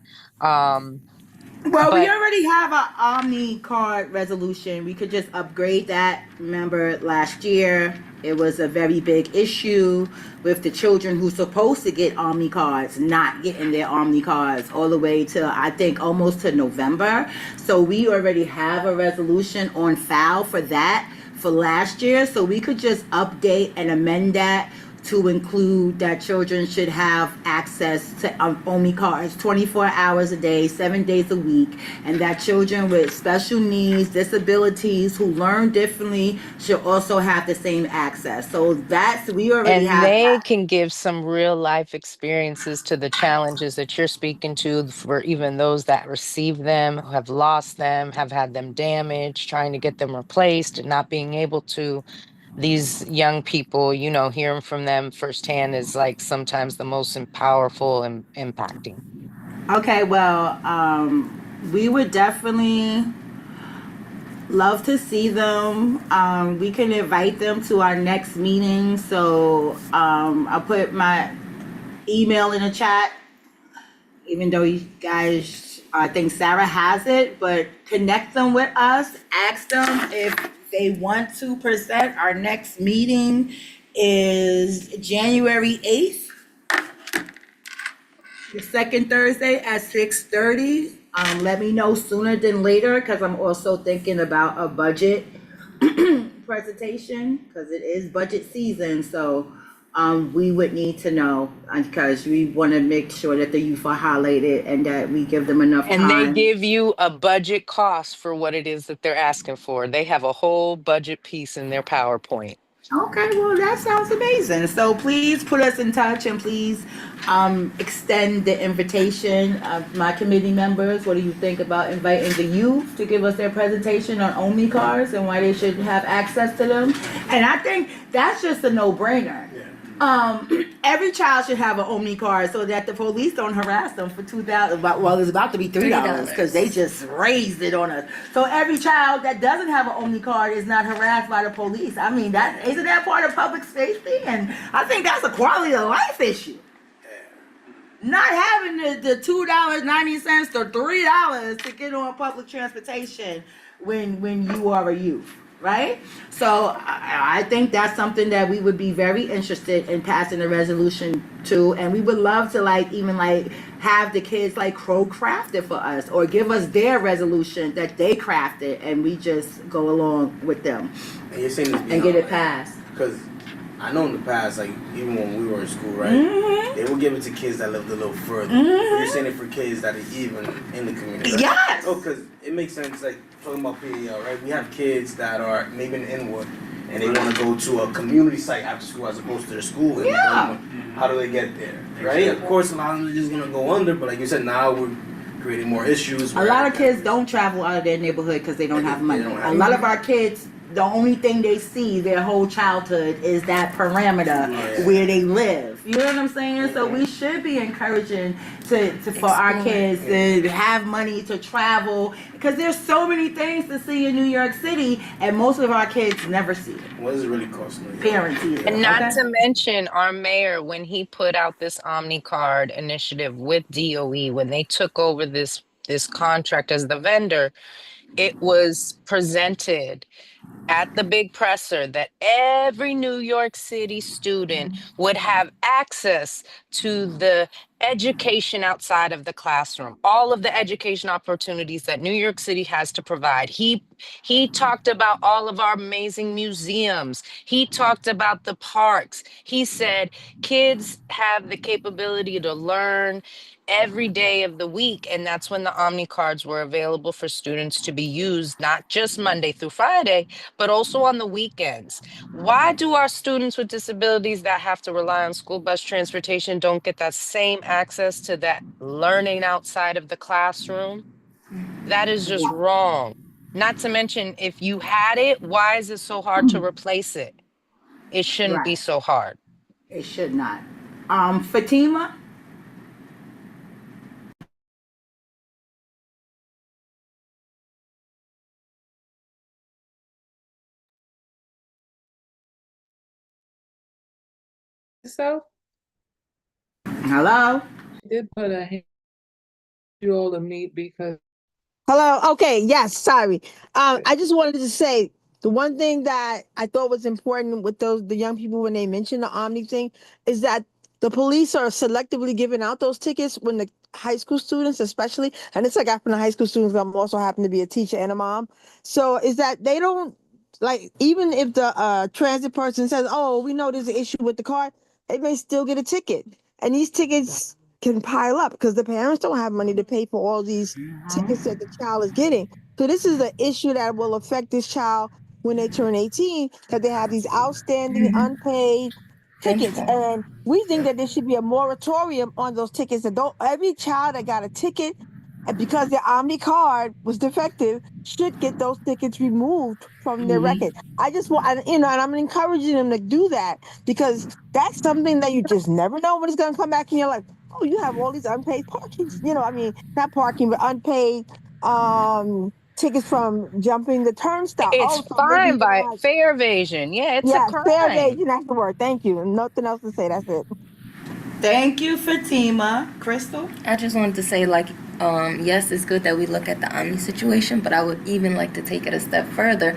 Well, we But already have an Omni card resolution. We could just upgrade that. Remember last year, it was a very big issue with the children who's supposed to get Omni cards not getting their Omni cards all the way to, I think, almost to November. So we already have a resolution on file for that for last year. So we could just update and amend that to include that children should have access to Omni cards 24 hours a day, 7 days a week, and that children with special needs, disabilities, who learn differently should also have the same access. So we already and have they that. can give some real life experiences to the challenges that you're speaking to, for even those that receive them, who have lost them, have had them damaged, trying to get them replaced and not being able to. These young people, hearing from them firsthand is like sometimes the most powerful and impacting. Okay, well, we would definitely Love to see them. We can invite them to our next meeting. So I'll put my email in the chat, even though you guys, I think Sarah has it, but connect them with us. Ask them if they want to present. Our next meeting is January 8th, the second Thursday at 6:30. Let me know sooner than later, because I'm also thinking about a budget presentation, because it is budget season. So we would need to know, because we want to make sure that the youth are highlighted and that we give them enough And they time. give you a budget cost for what it is that they're asking for. They have a whole budget piece in their PowerPoint. Okay, well, that sounds amazing. So please put us in touch, and please extend the invitation of my committee members. What do you think about inviting the youth to give us their presentation on Omni cars and why they should have access to them? And I think that's just a no-brainer. Every child should have an Omni card so that the police don't harass them for $2,000. Well, it's about to be $3 because they just raised it on us. So every child that doesn't have an Omni card is not harassed by the police. I mean, that isn't that part of public safety? And I think that's a quality of life issue. Not having the $2.90 to $3 to get on public transportation when you are a youth. Right? So I think that's something that we would be very interested in passing a resolution to, and we would love to even have the kids craft it for us, or give us their resolution that they crafted, and we just go along with them And you're saying this and get it passed. Because I know in the past, even when we were in school, right, they would give it to kids that lived a little further. But you're saying it for kids that are even in the community. Right? Yes. Oh, because it makes sense. Talking about PAL, right? We have kids that are maybe in Inwood, and they want to go to a community site after school as opposed to their school. And how do they get there, right? Of course, a lot of them are just gonna go under. But like you said, now we're creating more issues. A lot of kids don't travel out of their neighborhood because they don't have money. A lot of our kids, the only thing they see their whole childhood is that parameter where they live. You know what I'm saying? So we should be encouraging for our kids to have money to travel, because there's so many things to see in New York City, and most of our kids never see it. What does it really cost? Parents either. And not to mention our mayor, when he put out this Omni Card initiative with DOE, when they took over this contract as the vendor, it was presented at the big presser that every New York City student would have access to the education outside of the classroom, all of the education opportunities that New York City has to provide. He talked about all of our amazing museums. He talked about the parks. He said kids have the capability to learn every day of the week, and that's when the Omni cards were available for students to be used, not just Monday through Friday, but also on the weekends. Why do our students with disabilities that have to rely on school bus transportation don't get that same access to that learning outside of the classroom? That is just wrong. Not to mention, if you had it, why is it so hard to replace it? It shouldn't be so hard. It should not. Fatima? So, Hello? I did put a hand you all to meet because Hello. Okay. Yes. Sorry. I just wanted to say the one thing that I thought was important with the young people when they mentioned the Omni thing is that the police are selectively giving out those tickets when the high school students, especially, and it's like after the high school students, I'm also happen to be a teacher and a mom. So is that they don't even if the transit person says, "Oh, we know there's an issue with the car," they may still get a ticket, and these tickets can pile up because the parents don't have money to pay for all these tickets that the child is getting. So this is an issue that will affect this child when they turn 18, that they have these outstanding unpaid tickets. And we think that there should be a moratorium on those tickets. That every child that got a ticket, and because their Omni card was defective, should get those tickets removed from their record. I just want, and I'm encouraging them to do that, because that's something that you just never know when it's going to come back in your life. Oh, you have all these unpaid parkings, not parking, but unpaid tickets from jumping the turnstile. It's Oh, so maybe fine you by guys. fair evasion. Yeah, it's a Yes, fair crime. evasion. That's the word. Thank you. Nothing else to say. That's it. Thank you, Fatima. Crystal? I just wanted to say, like, yes, it's good that we look at the Omni situation, but I would even like to take it a step further.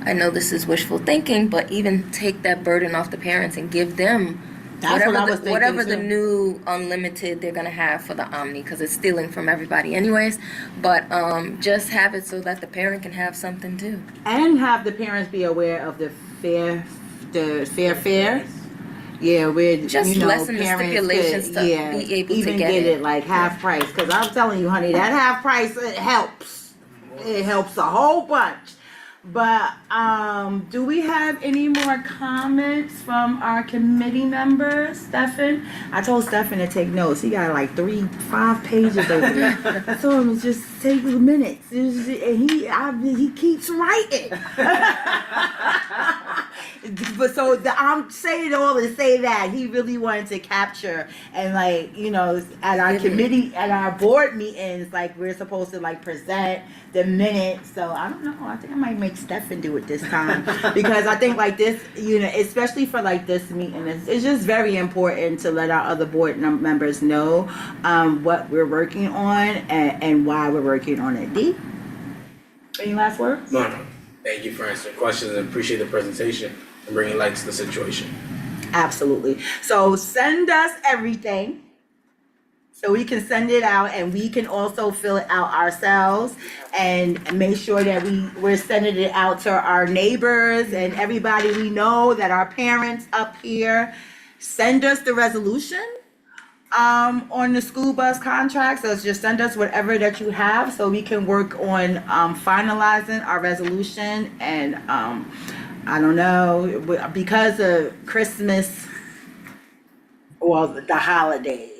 I know this is wishful thinking, but even take that burden off the parents and give them That's what I was thinking, whatever the too. new unlimited they're gonna have for the Omni, because it's stealing from everybody anyways. But just have it so that the parent can have something too. And have the parents be aware of the fair fare. Yeah, where Just lessen the parents stipulations could, to yeah, be able to even get get it. it like half price. Because I'm telling you, honey, that half price, it helps. It helps a whole bunch. But do we have any more comments from our committee members, Stefan? I told Stefan to take notes. He got like 5 pages of it. I told him to just take minutes. And he keeps writing. But so I'm saying it all to say that he really wanted to capture and at our committee, at our board meetings, like we're supposed to like present the minutes. So I don't know. I think I might make Stefan do it this time because I think like this, especially for like this meeting, it's just very important to let our other board members know what we're working on and why we're working on it. D, any last words? No. Thank you for answering questions and appreciate the presentation and bringing light to the situation. Absolutely. So send us everything so we can send it out, and we can also fill it out ourselves and make sure that we're sending it out to our neighbors and everybody we know, that our parents up here. Send us the resolution on the school bus contract. So just send us whatever that you have so we can work on finalizing our resolution. And I don't know, because of Christmas, well, the holidays,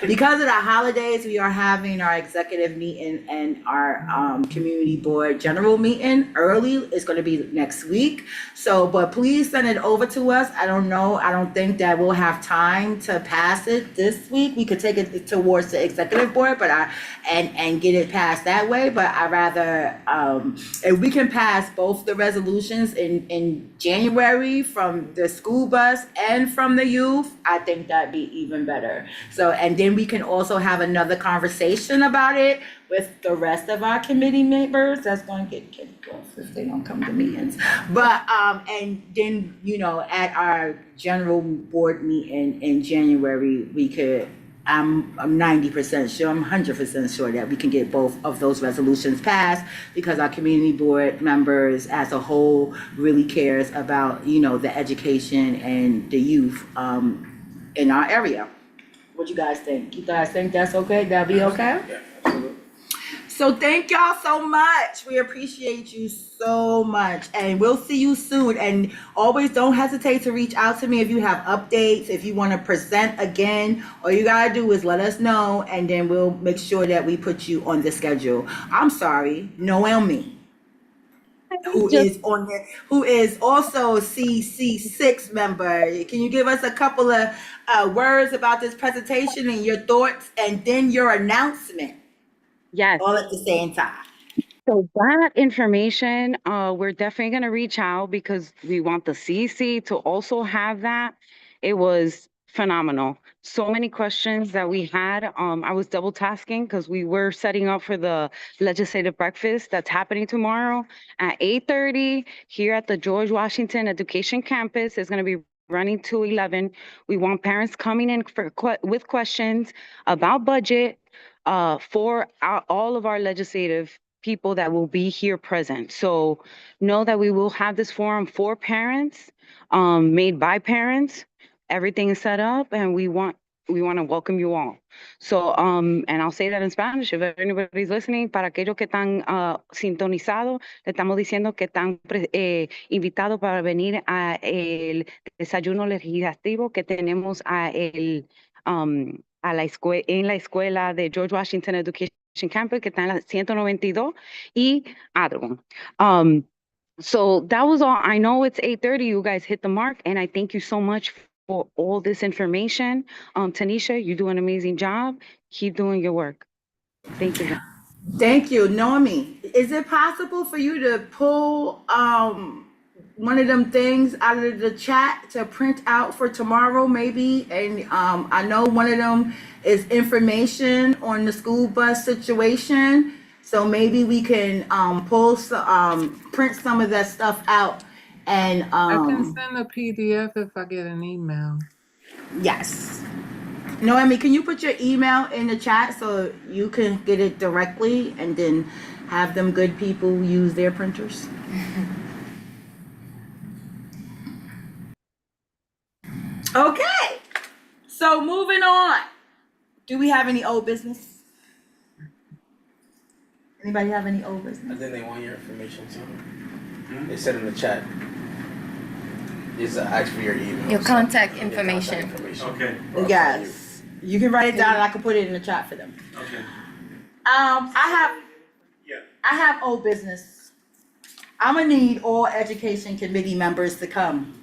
because of the holidays, we are having our executive meeting and our community board general meeting early. It's going to be next week. So, but please send it over to us. I don't know. I don't think that we'll have time to pass it this week. We could take it towards the executive board, but and get it passed that way. But I rather if we can pass both the resolutions in January from the school bus and from the youth, I think that'd be even better. So, and then we can also have another conversation about it with the rest of our committee members. That's going to get kicked off if they don't come to meetings. But, and then, at our general board meeting in January, we could, I'm 90% sure, I'm 100% sure that we can get both of those resolutions passed because our community board members as a whole really cares about, the education and the youth in our area. What you guys think? You guys think that's okay? That'll be okay? Yeah, absolutely. So thank y'all so much. We appreciate you so much. And we'll see you soon. And always don't hesitate to reach out to me if you have updates, if you want to present again. All you got to do is let us know, and then we'll make sure that we put you on the schedule. I'm sorry, Noemi, who is also a CC6 member. Can you give us a couple of words about this presentation and your thoughts, and then your announcement? Yes. All at the same time. So that information, we're definitely going to reach out because we want the CC to also have that. It was phenomenal. So many questions that we had. I was double tasking because we were setting up for the legislative breakfast that's happening tomorrow at 8:30 here at the George Washington Education Campus. It's going to be running to 11. We want parents coming in with questions about budget for all of our legislative people that will be here present. So know that we will have this forum for parents, made by parents. Everything is set up, and we want to welcome you all. So, and I'll say that in Spanish if anybody's listening. Para aquellos que están sintonizados, le estamos diciendo que están invitados para venir a el desayuno legislativo que tenemos en la escuela de George Washington Education Campus, que está en la 192 y Adron. So that was all. I know it's 8:30. You guys hit the mark, and I thank you so much for all this information. Tanisha, you do an amazing job. Keep doing your work. Thank you. Thank you, Noemi. Is it possible for you to pull one of them things out of the chat to print out for tomorrow, maybe? And I know one of them is information on the school bus situation, so maybe we can print some of that stuff out. And I can send a PDF if I get an email. yes. Noemi, can you put your email in the chat so you can get it directly and then have them good people use their printers? Okay, so moving on. Do we have any old business? Anybody have any old business? I think they want your information too. They said in the chat. It's ask for your email. Your contact information. Okay. Yes. You can write it down and I can put it in the chat for them. Okay. I have old business. I'm gonna need all education committee members to come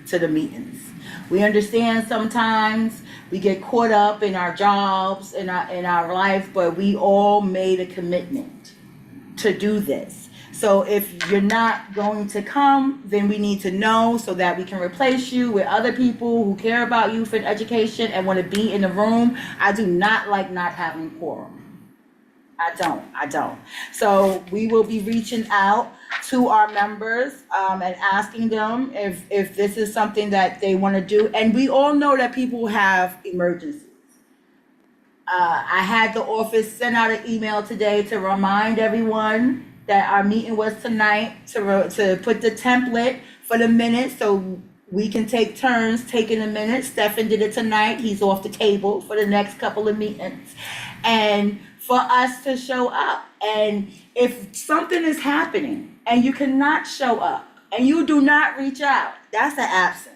to the meetings. We understand sometimes we get caught up in our jobs, in our life, but we all made a commitment to do this. So if you're not going to come, then we need to know so that we can replace you with other people who care about youth and education and want to be in the room. I do not like not having quorum. I don't. So we will be reaching out to our members and asking them if this is something that they want to do. And we all know that people have emergencies. I had the office send out an email today to remind everyone that our meeting was tonight, to put the template for the minutes so we can take turns taking the minutes. Stefan did it tonight. He's off the table for the next couple of meetings. And for us to show up. And if something is happening and you cannot show up and you do not reach out, that's an absence.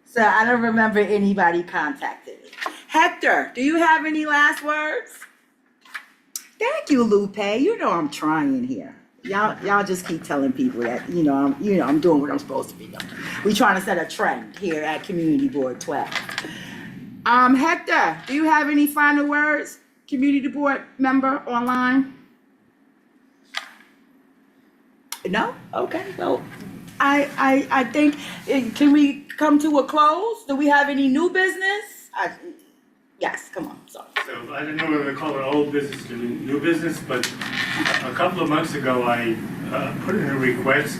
So I don't remember anybody contacting me. Hector, do you have any last words? Thank you, Lupe. You know I'm trying here. Y'all just keep telling people that I'm doing what I'm supposed to be doing. We trying to set a trend here at Community Board 12. Hector, do you have any final words? Community Board member online? No? Okay. So I think can we come to a close? Do we have any new business? Yes, come on. Sorry. So I don't know whether to call it old business or new business, but a couple of months ago, I put in a request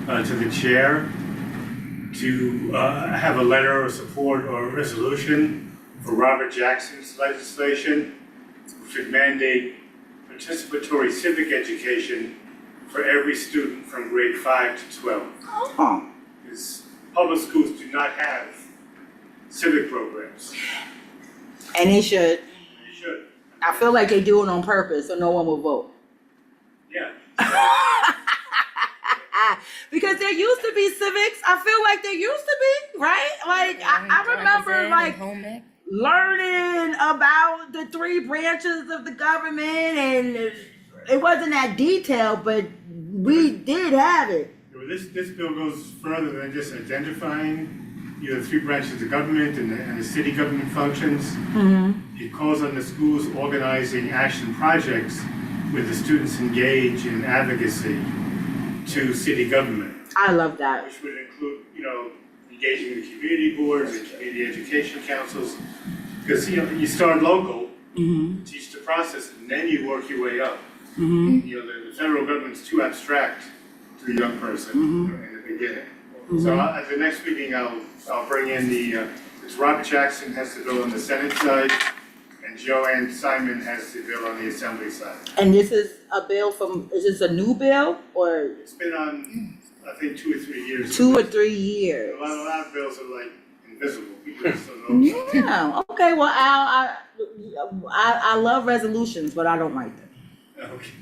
to the chair to have a letter of support or a resolution for Robert Jackson's legislation, which would mandate participatory civic education for every student from grade 5 to 12. Oh. Because public schools do not have civic programs. And they should. They should. I feel like they do it on purpose so no one will vote. Yeah. Because there used to be civics. I feel like there used to be, right? Like I remember like learning about the 3 branches of the government, and it wasn't that detailed, but we did have it. This bill goes further than just identifying the 3 branches of the government and the city government functions. Mm-hmm. It calls on the schools organizing action projects where the students engage in advocacy to city government. I love that. Which would include, engaging the community boards and community education councils. Because, you start local, teach the process, and then you work your way up. Mm-hmm. The federal government's too abstract to the young person in the beginning. So at the next meeting, I'll bring in because Robert Jackson has the bill on the Senate side, and Joanne Simon has the bill on the Assembly side. And this is a bill is this a new bill or? It's been on, I think, 2 or 3 years. 2 or 3 years. A lot of bills are like invisible. People just don't know. Yeah. Okay. Well, I love resolutions, but I don't write them. Okay.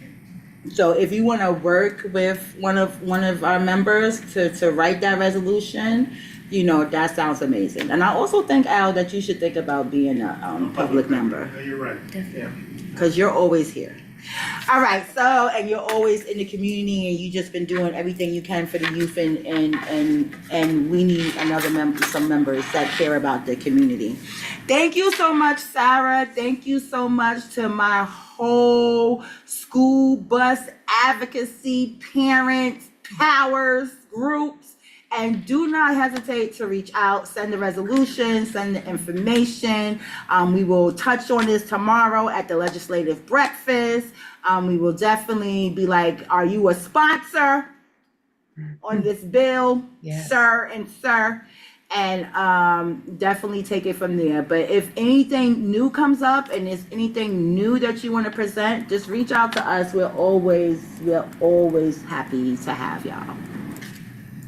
So if you want to work with one of our members to write that resolution, that sounds amazing. And I also think, Al, that you should think about being a public member. You're right. Yeah. Because you're always here. All right, so, and you're always in the community and you just been doing everything you can for the youth and we need some members that care about the community. Thank you so much, Sarah. Thank you so much to my whole school bus advocacy, parents, powers, groups. And do not hesitate to reach out, send the resolution, send the information. We will touch on this tomorrow at the legislative breakfast. We will definitely be like, are you a sponsor on this bill, Yes. sir and sir? And definitely take it from there. But if anything new comes up and there's anything new that you want to present, just reach out to us. We're always happy to have y'all.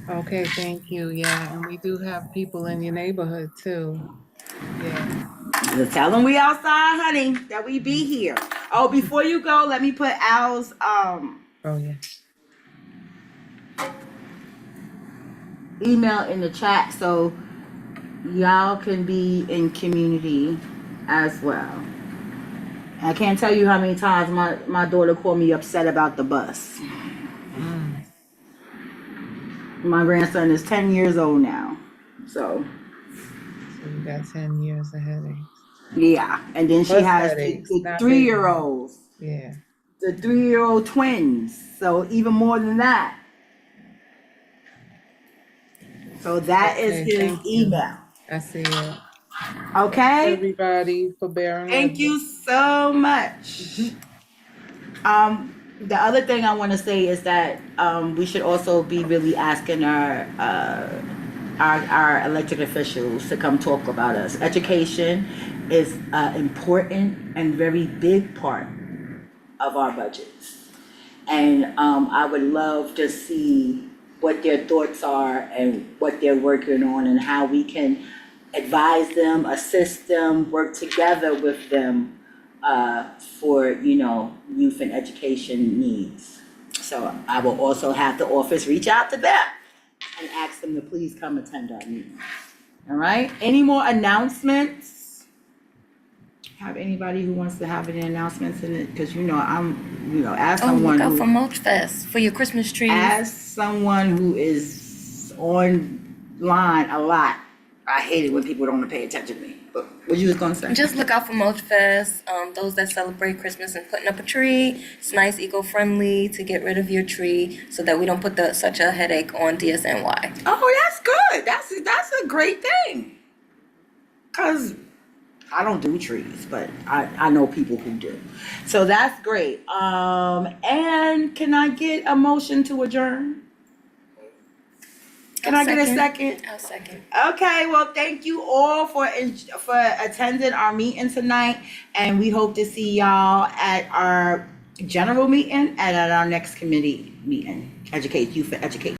Okay, thank you. Yeah, and we do have people in your neighborhood too. Yeah. Just tell them we outside, honey, that we be here. Oh, before you go, let me put Al's Oh yeah. email in the chat so y'all can be in community as well. I can't tell you how many times my daughter called me upset about the bus. My grandson is 10 years old now. So you got 10 years of headaches. yeah. And then she Bus has headaches, the not 3-year-olds. Yeah. The 3-year-old twins. So even more than that. So that is Okay, his thank you. email. I see it. Okay. Everybody for bearing Thank with you us. so much. The other thing I want to say is that we should also be really asking our elected officials to come talk about us. Education is an important and very big part of our budgets. And I would love to see what their thoughts are and what they're working on and how we can advise them, assist them, work together with them for, youth and education needs. So I will also have the office reach out to them and ask them to please come attend our meeting. All right, any more announcements? Have anybody who wants to have any announcements in it? Because as someone look out who, for Mulch Fest for your Christmas trees. as someone who is online a lot, I hate it when people don't want to pay attention to me. But what you was gonna say? Just look out for Mulch Fest. Those that celebrate Christmas and putting up a tree. It's nice, eco-friendly to get rid of your tree so that we don't put such a headache on DSNY. Oh, that's good. That's a great thing. Cause I don't do trees, but I know people who do. So that's great. And can I get a motion to adjourn? Can I get a second? I'll second. Okay, well, thank you all for attending our meeting tonight, and we hope to see y'all at our general meeting and at our next committee meeting, Youth for Education.